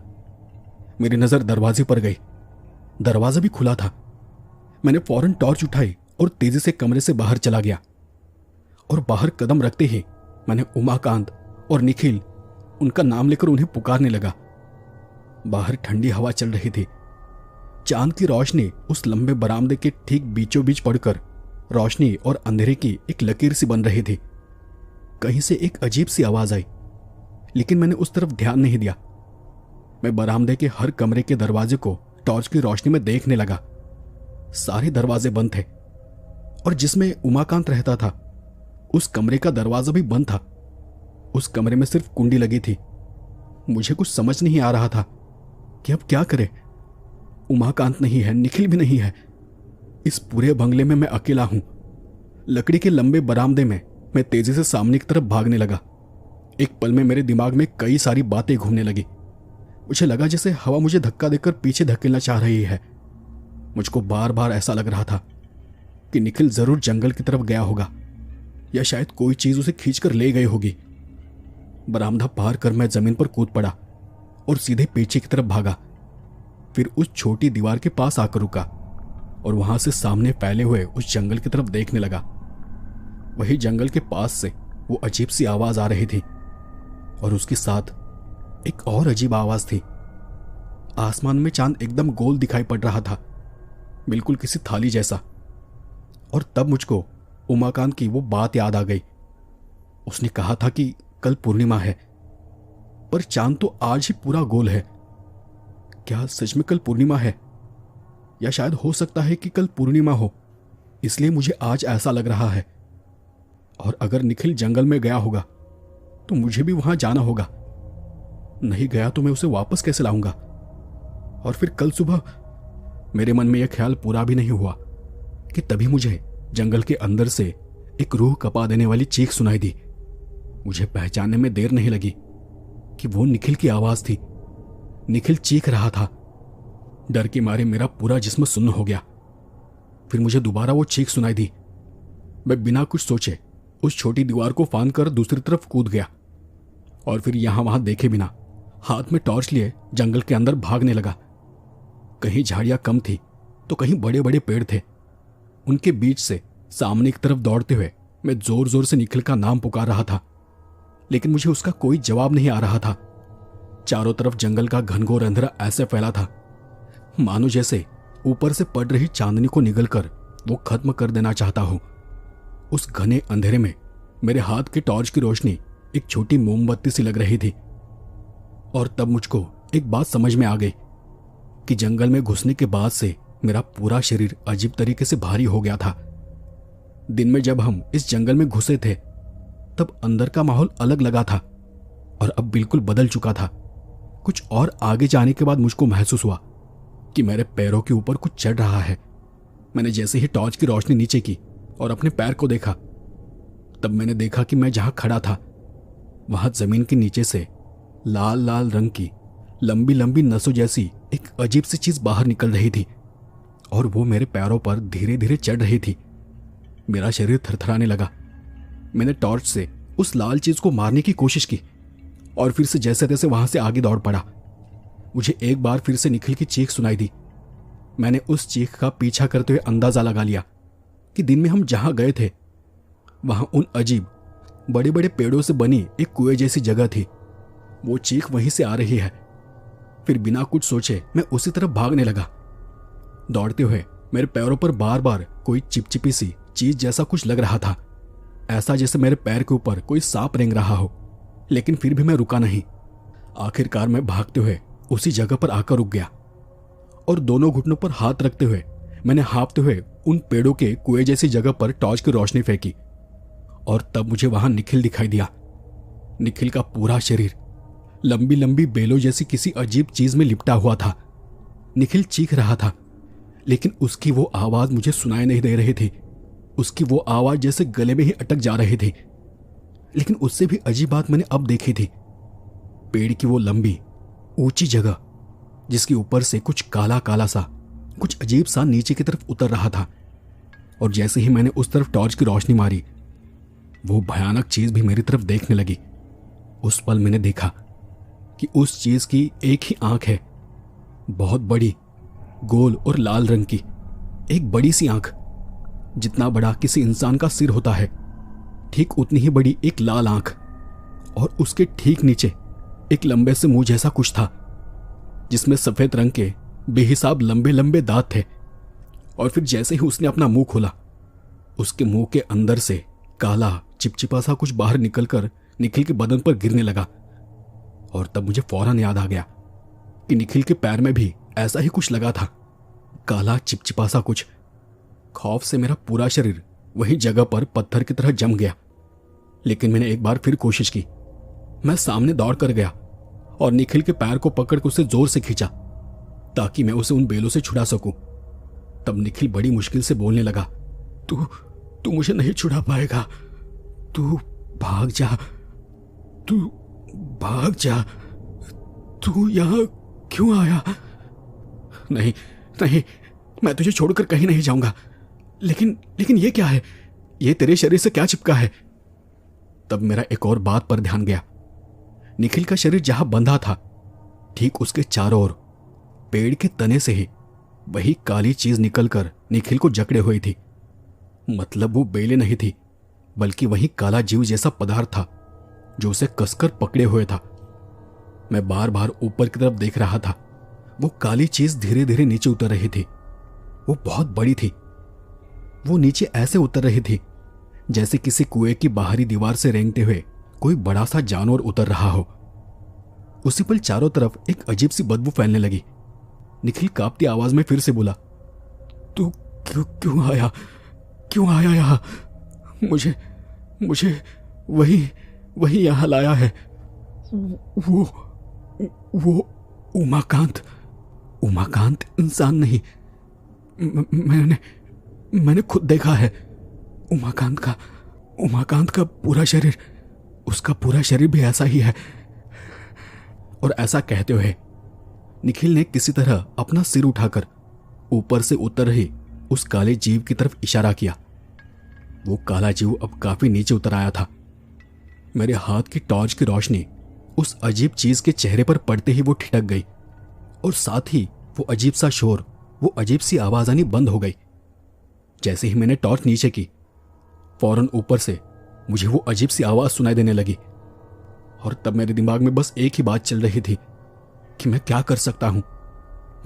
मेरी नजर दरवाजे पर गई। दरवाजा भी खुला था। मैंने फौरन टॉर्च उठाई और तेजी से कमरे से बाहर चला गया और बाहर कदम रखते ही मैंने उमाकांत और निखिल, उनका नाम लेकर उन्हें पुकारने लगा। बाहर ठंडी हवा चल रही थी। चांद की रोशनी उस लंबे बरामदे के ठीक बीचों बीच पड़कर रोशनी और अंधेरे की एक लकीर सी बन रही थी। कहीं से एक अजीब सी आवाज आई, लेकिन मैंने उस तरफ ध्यान नहीं दिया। मैं बरामदे के हर कमरे के दरवाजे को टॉर्च की रोशनी में देखने लगा। सारे दरवाजे बंद थे और जिसमें उमाकांत रहता था उस कमरे का दरवाजा भी बंद था। उस कमरे में सिर्फ कुंडी लगी थी। मुझे कुछ समझ नहीं आ रहा था कि अब क्या करे। उमाकांत नहीं है, निखिल भी नहीं है। इस पूरे बंगले में मैं अकेला हूं। लकड़ी के लंबे बरामदे में मैं तेजी से सामने की तरफ भागने लगा। एक पल में मेरे दिमाग में कई सारी बातें घूमने लगी। मुझे लगा जैसे हवा मुझे धक्का देकर पीछे धकेलना चाह रही है। मुझको बार बार ऐसा लग रहा था कि निखिल जरूर जंगल की तरफ गया होगा या शायद कोई चीज उसे खींचकर ले गई होगी। बरामदा पार कर मैं जमीन पर कूद पड़ा और सीधे पीछे की तरफ भागा। फिर उस छोटी दीवार के पास आकर रुका और वहां से सामने फैले हुए उस जंगल की तरफ देखने लगा। वही जंगल के पास से वो अजीब सी आवाज आ रही थी और उसके साथ एक और अजीब आवाज थी। आसमान में चांद एकदम गोल दिखाई पड़ रहा था, बिल्कुल किसी थाली जैसा। और तब मुझको उमाकांत की वो बात याद आ गई। उसने कहा था कि कल पूर्णिमा है, पर चांद तो आज ही पूरा गोल है। क्या सच में कल पूर्णिमा है? या शायद हो सकता है कि कल पूर्णिमा हो, इसलिए मुझे आज ऐसा लग रहा है। और अगर निखिल जंगल में गया होगा तो मुझे भी वहां जाना होगा। नहीं गया तो मैं उसे वापस कैसे लाऊंगा? और फिर कल सुबह मेरे मन में यह ख्याल पूरा भी नहीं हुआ कि तभी मुझे जंगल के अंदर से एक रूह कपा देने वाली चीख सुनाई दी। मुझे पहचानने में देर नहीं लगी कि वो निखिल की आवाज थी। निखिल चीख रहा था। डर के मारे मेरा पूरा जिस्म सुन्न हो गया। फिर मुझे दोबारा वो चीख सुनाई दी। मैं बिना कुछ सोचे उस छोटी दीवार को फांद कर दूसरी तरफ कूद गया और फिर यहां वहां देखे बिना हाथ में टॉर्च लिए जंगल के अंदर भागने लगा। कहीं झाड़ियां कम थी तो कहीं बड़े बड़े पेड़ थे। उनके बीच से सामने की तरफ दौड़ते हुए मैं जोर जोर से निखिल का नाम पुकार रहा था, लेकिन मुझे उसका कोई जवाब नहीं आ रहा था। चारों तरफ जंगल का घनघोर अंधेरा ऐसे फैला था मानो जैसे ऊपर से पड़ रही चांदनी को निगलकर वो खत्म कर देना चाहता हो। उस घने अंधेरे में मेरे हाथ के टॉर्च की रोशनी एक छोटी मोमबत्ती सी लग रही थी। और तब मुझको एक बात समझ में आ गई कि जंगल में घुसने के बाद से मेरा पूरा शरीर अजीब तरीके से भारी हो गया था। दिन में जब हम इस जंगल में घुसे थे तब अंदर का माहौल अलग लगा था और अब बिल्कुल बदल चुका था। कुछ और आगे जाने के बाद मुझको महसूस हुआ कि मेरे पैरों के ऊपर कुछ चढ़ रहा है। मैंने जैसे ही टॉर्च की रोशनी नीचे की और अपने पैर को देखा, तब मैंने देखा कि मैं जहां खड़ा था वहां जमीन के नीचे से लाल लाल रंग की लंबी लंबी नसों जैसी एक अजीब सी चीज बाहर निकल रही थी और वो मेरे पैरों पर धीरे धीरे चढ़ रही थी। मेरा शरीर थरथराने लगा। मैंने टॉर्च से उस लाल चीज को मारने की कोशिश की और फिर से जैसे तैसे वहां से आगे दौड़ पड़ा। मुझे एक बार फिर से निखिल की चीख सुनाई दी। मैंने उस चीख का पीछा करते हुए अंदाजा लगा लिया कि दिन में हम जहां गए थे वहां उन अजीब बड़े बड़े पेड़ों से बनी एक कुएं जैसी जगह थी। वो चीख वहीं से आ रही है। फिर बिना कुछ सोचे मैं उसी तरफ भागने लगा। दौड़ते हुए मेरे पैरों पर बार बार कोई चिपचिपी सी चीज जैसा कुछ लग रहा था, ऐसा जैसे मेरे पैर के ऊपर कोई सांप रेंग रहा हो। लेकिन फिर भी मैं रुका नहीं। आखिरकार मैं भागते हुए उसी जगह पर आकर रुक गया और दोनों घुटनों पर हाथ रखते हुए मैंने हाँफते हुए उन पेड़ों के कुएं जैसी जगह पर टॉर्च की रोशनी फेंकी और तब मुझे वहां निखिल दिखाई दिया। निखिल का पूरा शरीर लंबी लंबी बेलों जैसी किसी अजीब चीज में लिपटा हुआ था। निखिल चीख रहा था, लेकिन उसकी वो आवाज मुझे सुनाई नहीं दे रही थी। उसकी वो आवाज जैसे गले में ही अटक जा रही थी। लेकिन उससे भी अजीब बात मैंने अब देखी थी। पेड़ की वो लंबी ऊंची जगह जिसके ऊपर से कुछ काला काला सा कुछ अजीब सा नीचे की तरफ उतर रहा था। और जैसे ही मैंने उस तरफ टॉर्च की रोशनी मारी, वो भयानक चीज भी मेरी तरफ देखने लगी। उस पल मैंने देखा कि उस चीज की एक ही आंख है, बहुत बड़ी, गोल और लाल रंग की। एक बड़ी सी आंख, जितना बड़ा किसी इंसान का सिर होता है, ठीक उतनी ही बड़ी एक लाल आंख। और उसके ठीक नीचे एक लंबे से मुंह जैसा कुछ था। जिसमें सफेद रंग के बेहिसाब लंबे लंबे दांत थे। और फिर जैसे ही उसने अपना मुंह खोला, उसके मुंह के अंदर से काला चिपचिपा सा कुछ बाहर निकलकर निखिल के बदन पर गिरने लगा। और तब मुझे फौरन याद आ गया कि निखिल के पैर में भी ऐसा ही कुछ लगा था, काला चिपचिपा सा कुछ। खौफ से मेरा पूरा शरीर वही जगह पर पत्थर की तरह जम गया। लेकिन मैंने एक बार फिर कोशिश की। मैं सामने दौड़ कर गया और निखिल के पैर को पकड़ कर उसे जोर से खींचा ताकि मैं उसे उन बेलों से छुड़ा सकूं। तब निखिल बड़ी मुश्किल से बोलने लगा, तू मुझे नहीं छुड़ा पाएगा, तू भाग जा, तू भाग जा, तू यहां क्यों आया? नहीं नहीं, मैं तुझे छोड़कर कहीं नहीं जाऊंगा। लेकिन ये क्या है? ये तेरे शरीर से क्या चिपका है? तब मेरा एक और बात पर ध्यान गया। निखिल का शरीर जहां बंधा था, ठीक उसके चारों ओर पेड़ के तने से ही वही काली चीज निकलकर निखिल को जकड़े हुई थी। मतलब वो बेले नहीं थी, बल्कि वही काला जीव जैसा पदार्थ था जो उसे कसकर पकड़े हुए था। मैं बार बार ऊपर की तरफ देख रहा था। वो काली चीज धीरे धीरे नीचे उतर रही थी। वो बहुत बड़ी थी। वो नीचे ऐसे उतर रही थी जैसे किसी कुएं की बाहरी दीवार से रेंगते हुए कोई बड़ा सा जानवर उतर रहा हो। उसी पल चारों तरफ एक अजीब सी बदबू फैलने लगी। निखिल कांपती आवाज में फिर से बोला, तू क्यों आया? क्यों आया यहाँ? मुझे वही यहाँ लाया है। वो उमाकांत इंसान नहीं। मैंने खुद देखा है। उमाकांत का पूरा शरीर, उसका पूरा शरीर भी ऐसा ही है। और ऐसा कहते हुए निखिल ने किसी तरह अपना सिर उठाकर ऊपर से उतर रही उस काले जीव की तरफ इशारा किया। वो काला जीव अब काफी नीचे उतर आया था। मेरे हाथ की टॉर्च की रोशनी उस अजीब चीज के चेहरे पर पड़ते ही वो ठिठक गई और साथ ही वो अजीब सा शोर, वो अजीब सी आवाज आनी बंद हो गई। जैसे ही मैंने टॉर्च नीचे की, फौरन ऊपर से मुझे वो अजीब सी आवाज सुनाई देने लगी। और तब मेरे दिमाग में बस एक ही बात चल रही थी कि मैं क्या कर सकता हूं,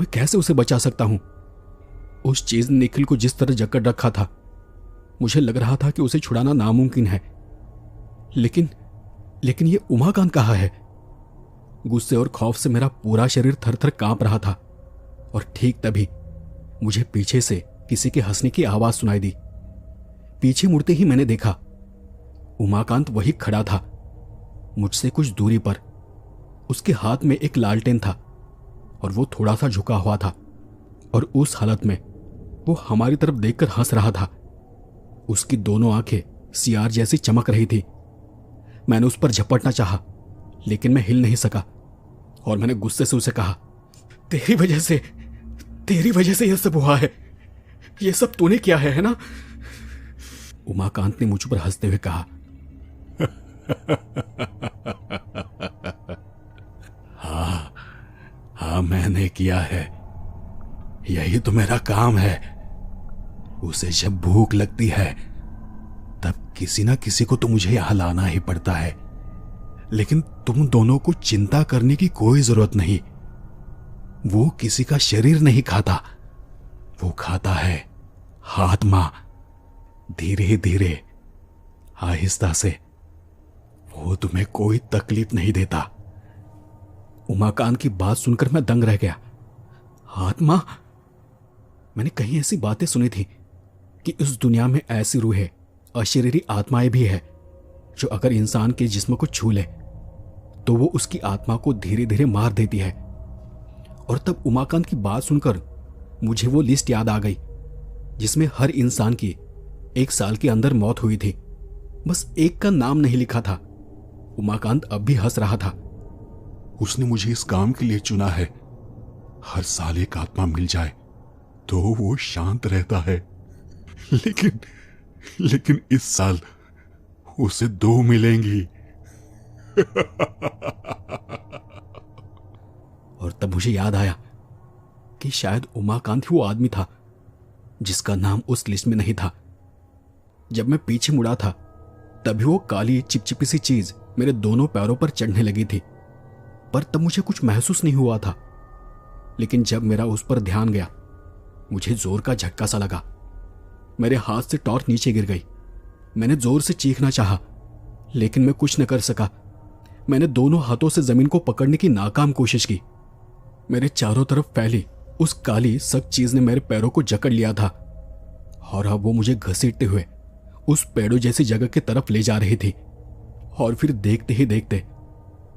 मैं कैसे उसे बचा सकता हूं। उस चीज ने निखिल को जिस तरह जकड़ रखा था, मुझे लग रहा था कि उसे छुड़ाना नामुमकिन है। लेकिन ये उमाकांत कहाँ है? गुस्से और खौफ से मेरा पूरा शरीर थर-थर कांप रहा था। और ठीक तभी मुझे पीछे से किसी के हंसने की आवाज सुनाई दी। पीछे मुड़ते ही मैंने देखा उमाकांत वही खड़ा था, मुझसे कुछ दूरी पर। उसके हाथ में एक लालटेन था और वो थोड़ा सा झुका हुआ था। और उस हालत में वो हमारी तरफ देखकर हंस रहा था। उसकी दोनों आंखें सियार जैसी चमक रही थी। मैंने उस पर झपटना चाहा, लेकिन मैं हिल नहीं सका। और मैंने गुस्से से उसे कहा, तेरी वजह से यह सब हुआ है। यह सब तूने किया है ना? उमाकांत ने मुझ पर हंसते हुए कहा, हाँ मैंने किया है। यही तो मेरा काम है। उसे जब भूख लगती है तब किसी ना किसी को तो मुझे यहां लाना ही पड़ता है। लेकिन तुम दोनों को चिंता करने की कोई जरूरत नहीं। वो किसी का शरीर नहीं खाता, वो खाता है आत्मा। धीरे धीरे, आहिस्ता से। वो तुम्हें कोई तकलीफ नहीं देता। उमाकांत की बात सुनकर मैं दंग रह गया। आत्मा? मैंने कहीं ऐसी बातें सुनी थी कि इस दुनिया में ऐसी रूहें, अशरीरी आत्माएं भी है जो अगर इंसान के जिस्म को छू ले तो वो उसकी आत्मा को धीरे धीरे मार देती है। और तब उमाकांत की बात सुनकर मुझे वो लिस्ट याद आ गई जिसमें हर इंसान की 1 साल के अंदर मौत हुई थी। बस एक का नाम नहीं लिखा था। उमाकांत अब भी हंस रहा था। उसने मुझे इस काम के लिए चुना है। हर साल एक आत्मा मिल जाए तो वो शांत रहता है। लेकिन इस साल उसे 2 मिलेंगी। और तब मुझे याद आया कि शायद उमाकांत ही वो आदमी था जिसका नाम उस लिस्ट में नहीं था। जब मैं पीछे मुड़ा था तभी वो काली चिपचिपी सी चीज मेरे दोनों पैरों पर चढ़ने लगी थी। पर तब मुझे कुछ महसूस नहीं हुआ था। लेकिन जब मेरा उस पर ध्यान गया, मुझे जोर का झटका सा लगा। मेरे हाथ से टॉर्च नीचे गिर गई। मैंने जोर से चीखना चाहा, लेकिन मैं कुछ न कर सका। मैंने दोनों हाथों से जमीन को पकड़ने की नाकाम कोशिश की। मेरे चारों तरफ फैली उस काली सख्त चीज ने मेरे पैरों को जकड़ लिया था और अब वो मुझे घसीटते हुए उस पेड़ों जैसी जगह की तरफ ले जा रही थी। और फिर देखते ही देखते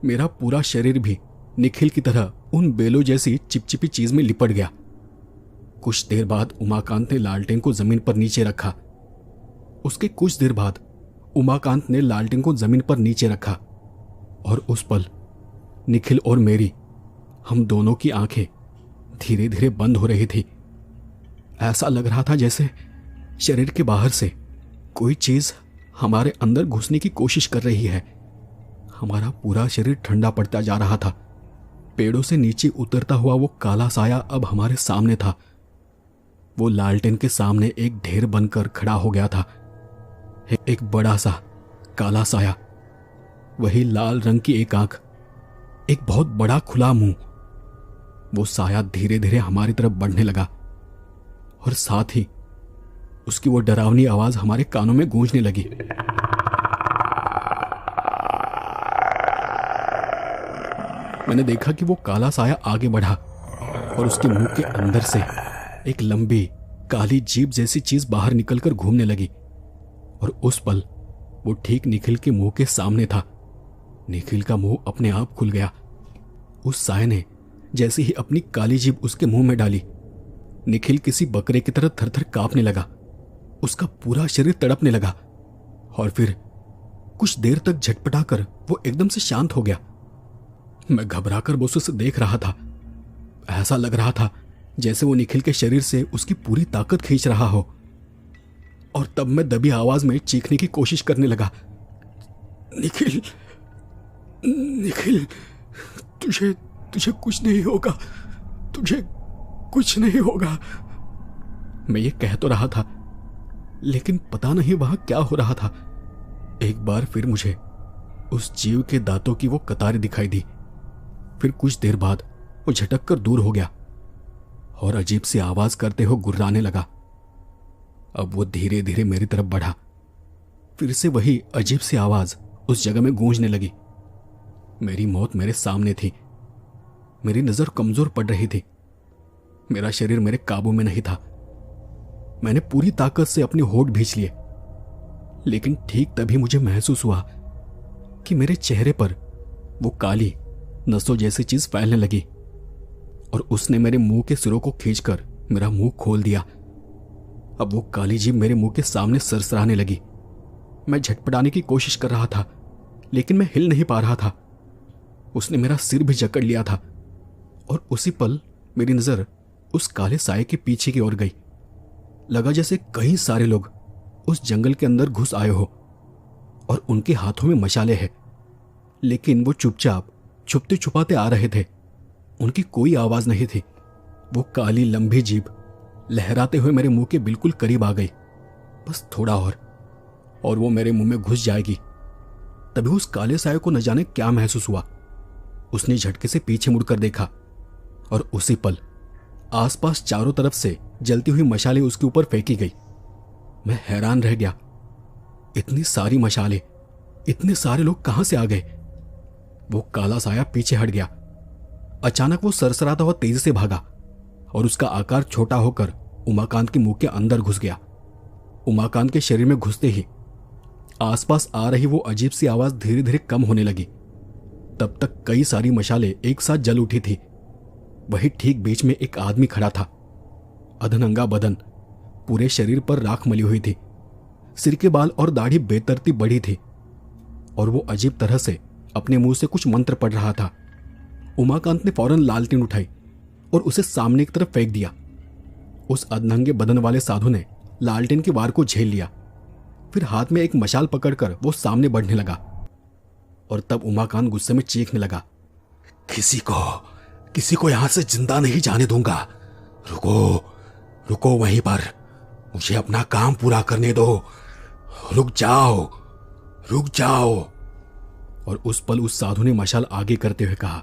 मेरा पूरा शरीर भी निखिल की तरह उन बेलों जैसी चिपचिपी चीज में लिपट गया। कुछ देर बाद उमाकांत ने लालटेन को जमीन पर नीचे रखा। उसके कुछ देर बाद उमाकांत ने लालटेन को जमीन पर नीचे रखा और उस पल निखिल और मेरी, हम दोनों की आंखें धीरे धीरे बंद हो रही थी। ऐसा लग रहा था जैसे शरीर के बाहर से कोई चीज हमारे अंदर घुसने की कोशिश कर रही है। हमारा पूरा शरीर ठंडा पड़ता जा रहा था। पेड़ों से नीचे उतरता हुआ वो काला साया अब हमारे सामने था। वो लालटेन के सामने एक ढेर बनकर खड़ा हो गया था। एक बड़ा सा काला साया, वही लाल रंग की एक आंख, एक बहुत बड़ा खुला मुंह। वो साया धीरे धीरे हमारी तरफ बढ़ने लगा और साथ ही उसकी वो डरावनी आवाज हमारे कानों में गूंजने लगी। मैंने देखा कि वो काला साया आगे बढ़ा और उसके मुंह के अंदर से एक लंबी काली जीभ जैसी चीज बाहर निकलकर घूमने लगी और उस पल वो ठीक निखिल के मुंह के सामने था। निखिल का मुंह अपने आप खुल गया। उस साय ने जैसे ही अपनी काली जीभ उसके मुंह में डाली, निखिल किसी बकरे की तरह थरथर कांपने लगा। उसका पूरा शरीर तड़पने लगा और फिर कुछ देर तक झटपटाकर वो एकदम से शांत हो गया। मैं घबराकर बस उसे देख रहा था। ऐसा लग रहा था जैसे वो निखिल के शरीर से उसकी पूरी ताकत खींच रहा हो। और तब मैं दबी आवाज में चीखने की कोशिश करने लगा, निखिल, निखिल, तुझे तुझे कुछ नहीं होगा, तुझे कुछ नहीं होगा। मैं ये कह तो रहा था, लेकिन पता नहीं वहां क्या हो रहा था। एक बार फिर मुझे उस जीव के दांतों की वो कतारें दिखाई दी। फिर कुछ देर बाद वो झटक कर दूर हो गया और अजीब सी आवाज करते हुए गुर्राने लगा। अब वो धीरे धीरे मेरी तरफ बढ़ा। फिर से वही अजीब सी आवाज उस जगह में गूंजने लगी। मेरी मौत मेरे सामने थी। मेरी नजर कमजोर पड़ रही थी। मेरा शरीर मेरे काबू में नहीं था। मैंने पूरी ताकत से अपने होठ भींच लिए, लेकिन ठीक तभी मुझे महसूस हुआ कि मेरे चेहरे पर वो काली नसों जैसी चीज फैलने लगी और उसने मेरे मुंह के सिरों को खींचकर मेरा मुंह खोल दिया। अब वो काली जीभ मेरे मुंह के सामने सरसराने लगी। मैं झटपटाने की कोशिश कर रहा था, लेकिन मैं हिल नहीं पा रहा था। उसने मेरा सिर भी जकड़ लिया था और उसी पल मेरी नजर उस काले साये के पीछे की ओर गई। लगा जैसे कई सारे लोग उस जंगल के अंदर घुस आए हो और उनके हाथों में मशाले हैं, लेकिन वो चुपचाप छुपते छुपाते आ रहे थे। उनकी कोई आवाज नहीं थी। वो काली लंबी जीभ लहराते हुए मेरे मुंह के बिल्कुल करीब आ गई। बस थोड़ा और वो मेरे मुंह में घुस जाएगी। तभी उस काले साये को न जाने क्या महसूस हुआ। उसने झटके से पीछे मुड़कर देखा और उसी पल आसपास चारों तरफ से जलती हुई मशालें उसके ऊपर फेंकी गई। मैं हैरान रह गया। इतनी सारी मशालें, इतने सारे लोग कहां से आ गए? वो काला साया पीछे हट गया। अचानक वो सरसराता हुआ तेजी से भागा और उसका आकार छोटा होकर उमाकांत के मुंह के अंदर घुस गया। उमाकांत के शरीर में घुसते ही आसपास आ रही वो अजीब सी आवाज धीरे धीरे कम होने लगी। तब तक कई सारी मशालें एक साथ जल उठी थी। वही ठीक बीच में एक आदमी खड़ा था। अधनंगा बदन, पूरे शरीर पर राख मली हुई थी। सिर के बाल और दाढ़ी बेतरतीब बढ़ी थी और वो अजीब तरह से अपने मुंह से कुछ मंत्र पढ़ रहा था। उमाकांत ने फौरन लालटेन उठाई और उसे सामने की तरफ फेंक दिया। उस अधनंगे बदन वाले साधु ने लालटेन के वार को झेल लिया। फिर हाथ में एक मशाल पकड़कर वो सामने बढ़ने लगा और तब उमाकांत गुस्से में चीखने लगा, किसी को यहां से जिंदा नहीं जाने दूंगा। रुको वहीं पर, मुझे अपना काम पूरा करने दो। रुक जाओ। और उस पल उस साधु ने मशाल आगे करते हुए कहा,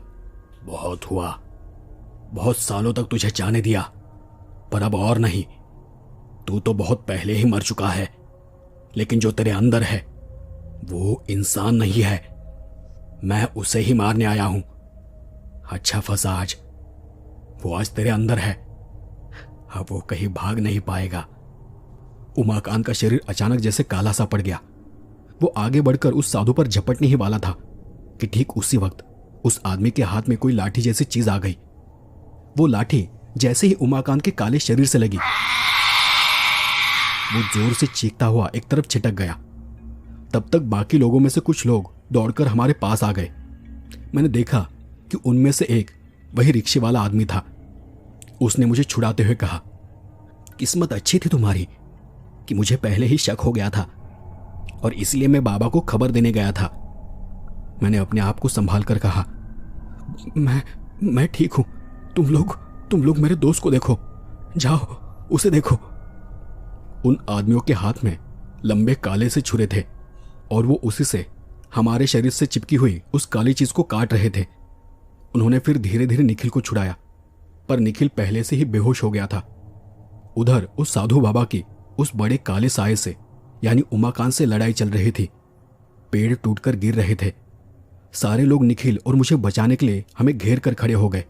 बहुत हुआ, बहुत सालों तक तुझे जाने दिया, पर अब और नहीं। तू तो बहुत पहले ही मर चुका है, लेकिन जो तेरे अंदर है वो इंसान नहीं है। मैं उसे ही मारने आया हूं। अच्छा फंसा आज, वो आज तेरे अंदर है। अब वो कहीं भाग नहीं पाएगा। उमाकांत का शरीर अचानक जैसे काला सा पड़ गया। वो आगे बढ़कर उस साधु पर झपटने ही वाला था कि ठीक उसी वक्त उस आदमी के हाथ में कोई लाठी जैसी चीज आ गई। वो लाठी जैसे ही उमाकांत के काले शरीर से लगी, वो जोर से चीखता हुआ एक तरफ छिटक गया। तब तक बाकी लोगों में से कुछ लोग दौड़कर हमारे पास आ गए। मैंने देखा कि उनमें से एक वही रिक्शे वाला आदमी था। उसने मुझे छुड़ाते हुए कहा, किस्मत अच्छी थी तुम्हारी कि मुझे पहले ही शक हो गया था और इसलिए मैं बाबा को खबर देने गया था। मैंने अपने आप को संभाल कर कहा, मैं ठीक हूं। तुम लोग मेरे दोस्त को देखो, जाओ उसे देखो। उन आदमियों के हाथ में लंबे काले से छुरे थे और वो उसी से हमारे शरीर से चिपकी हुई उस काली चीज को काट रहे थे। उन्होंने फिर धीरे धीरे निखिल को छुड़ाया, पर निखिल पहले से ही बेहोश हो गया था। उधर उस साधु बाबा की उस बड़े काले साये से यानी उमाकांत से लड़ाई चल रही थी। पेड़ टूटकर गिर रहे थे। सारे लोग निखिल और मुझे बचाने के लिए हमें घेर कर खड़े हो गए।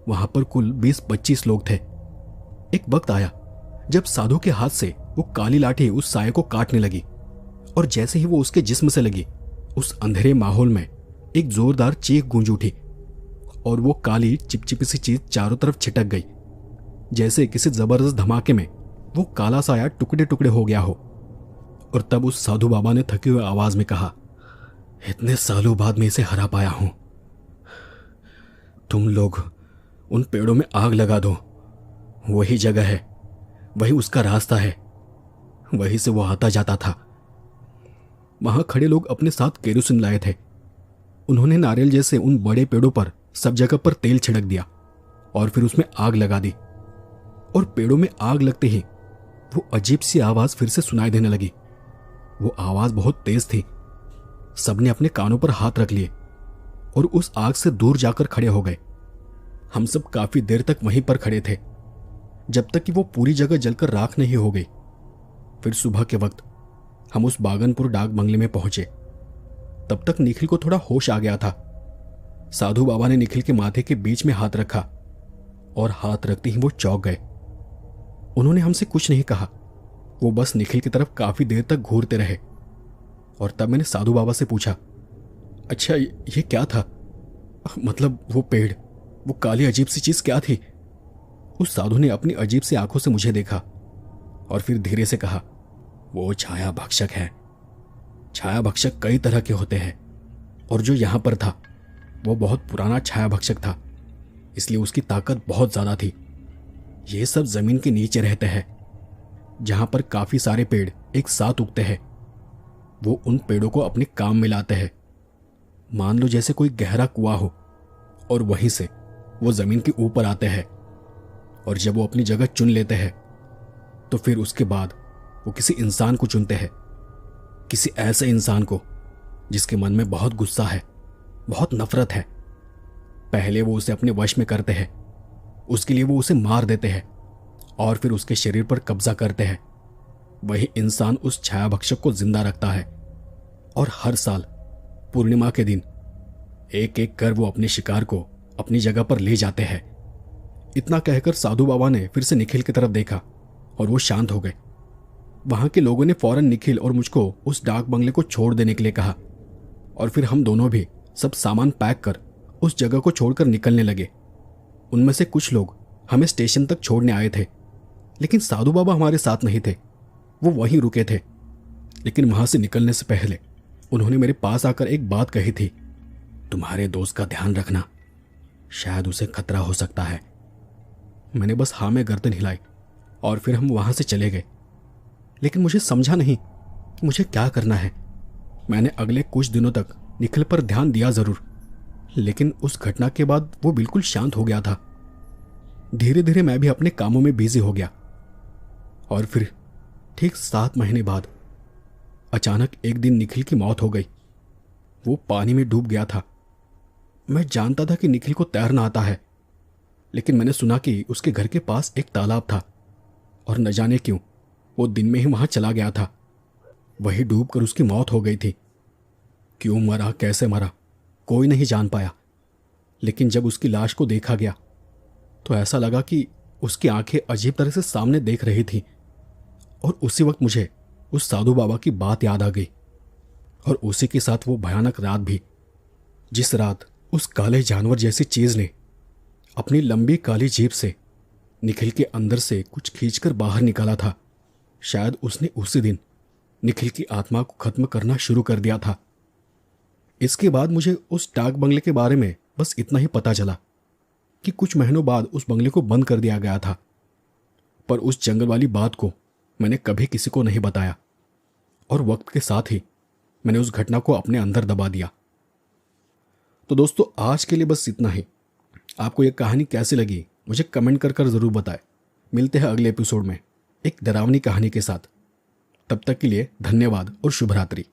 वहां पर कुल 20-25 लोग थे। एक वक्त आया जब साधु के हाथ से वो काली लाठी उस साये को काटने लगी और जैसे ही वो उसके जिस्म से लगी, उस अंधेरे माहौल में एक जोरदार चीख गूंज उठी और वो काली चिपचिपी सी चीज चारों तरफ छिटक गई। जैसे किसी जबरदस्त धमाके में वो काला साया टुकड़े टुकड़े हो गया हो। और तब उस साधु बाबा ने थकी हुई आवाज में कहा, इतने सालों बाद मैं इसे हरा पाया हूं। तुम लोग उन पेड़ों में आग लगा दो। वही जगह है, वही उसका रास्ता है, वहीं से वो आता जाता था। वहां खड़े लोग अपने साथ केरोसिन लाए थे। उन्होंने नारियल जैसे उन बड़े पेड़ों पर सब जगह पर तेल छिड़क दिया और फिर उसमें आग लगा दी। और पेड़ों में आग लगते ही वो अजीब सी आवाज फिर से सुनाई देने लगी। वो आवाज बहुत तेज थी। सबने अपने कानों पर हाथ रख लिए और उस आग से दूर जाकर खड़े हो गए। हम सब काफी देर तक वहीं पर खड़े थे, जब तक कि वो पूरी जगह जलकर राख नहीं हो गई। फिर सुबह के वक्त हम उस बागनपुर डाक बंगले में पहुंचे। तब तक निखिल को थोड़ा होश आ गया था। साधु बाबा ने निखिल के माथे के बीच में हाथ रखा और हाथ रखते ही वो चौंक गए। उन्होंने हमसे कुछ नहीं कहा। वो बस निखिल की तरफ काफी देर तक घूरते रहे। और तब मैंने साधु बाबा से पूछा, अच्छा ये क्या था? मतलब वो पेड़, वो काली अजीब सी चीज क्या थी? उस साधु ने अपनी अजीब सी आंखों से मुझे देखा और फिर धीरे से कहा, वो छाया भक्षक है। छाया भक्षक कई तरह के होते हैं और जो यहां पर था वो बहुत पुराना छाया भक्षक था, इसलिए उसकी ताकत बहुत ज्यादा थी। ये सब जमीन के नीचे रहते हैं, जहां पर काफी सारे पेड़ एक साथ उगते हैं। वो उन पेड़ों को अपने काम में लाते हैं। मान लो जैसे कोई गहरा कुआं हो और वहीं से वो जमीन के ऊपर आते हैं और जब वो अपनी जगह चुन लेते हैं तो फिर उसके बाद वो किसी इंसान को चुनते हैं, किसी ऐसे इंसान को जिसके मन में बहुत गुस्सा है, बहुत नफरत है। पहले वो उसे अपने वश में करते हैं, उसके लिए वो उसे मार देते हैं और फिर उसके शरीर पर कब्जा करते हैं। वही इंसान उस छाया भक्षक को जिंदा रखता है और हर साल पूर्णिमा के दिन एक एक कर वो अपने शिकार को अपनी जगह पर ले जाते हैं। इतना कहकर साधु बाबा ने फिर से निखिल की तरफ देखा और वो शांत हो गए। वहां के लोगों ने फौरन निखिल और मुझको उस डाक बंगले को छोड़ देने के लिए कहा और फिर हम दोनों भी सब सामान पैक कर उस जगह को छोड़कर निकलने लगे। उनमें से कुछ लोग हमें स्टेशन तक छोड़ने आए थे, लेकिन साधु बाबा हमारे साथ नहीं थे। वो वहीं रुके थे। लेकिन वहां से निकलने से पहले उन्होंने मेरे पास आकर एक बात कही थी, तुम्हारे दोस्त का ध्यान रखना, शायद उसे खतरा हो सकता है। मैंने बस हाँ में गर्दन हिलाई और फिर हम वहां से चले गए। लेकिन मुझे समझा नहीं कि मुझे क्या करना है। मैंने अगले कुछ दिनों तक निखिल पर ध्यान दिया जरूर, लेकिन उस घटना के बाद वो बिल्कुल शांत हो गया था। धीरे धीरे मैं भी अपने कामों में बिजी हो गया और फिर ठीक 7 महीने बाद अचानक एक दिन निखिल की मौत हो गई। वो पानी में डूब गया था। मैं जानता था कि निखिल को तैरना आता है, लेकिन मैंने सुना कि उसके घर के पास एक तालाब था और न जाने क्यों वो दिन में ही वहां चला गया था। वही डूब कर उसकी मौत हो गई थी। क्यों मरा, कैसे मरा, कोई नहीं जान पाया। लेकिन जब उसकी लाश को देखा गया तो ऐसा लगा कि उसकी आंखें अजीब तरह से सामने देख रही थी। और उसी वक्त मुझे उस साधु बाबा की बात याद आ गई और उसी के साथ वो भयानक रात भी, जिस रात उस काले जानवर जैसी चीज ने अपनी लंबी काली जीभ से निखिल के अंदर से कुछ खींचकर बाहर निकाला था। शायद उसने उसी दिन निखिल की आत्मा को खत्म करना शुरू कर दिया था। इसके बाद मुझे उस डाक बंगले के बारे में बस इतना ही पता चला कि कुछ महीनों बाद उस बंगले को बंद कर दिया गया था। पर उस जंगल वाली बात को मैंने कभी किसी को नहीं बताया और वक्त के साथ ही मैंने उस घटना को अपने अंदर दबा दिया। तो दोस्तों, आज के लिए बस इतना ही। आपको यह कहानी कैसी लगी मुझे कमेंट कर ज़रूर बताएं। मिलते हैं अगले एपिसोड में एक डरावनी कहानी के साथ। तब तक के लिए धन्यवाद और शुभ रात्रि।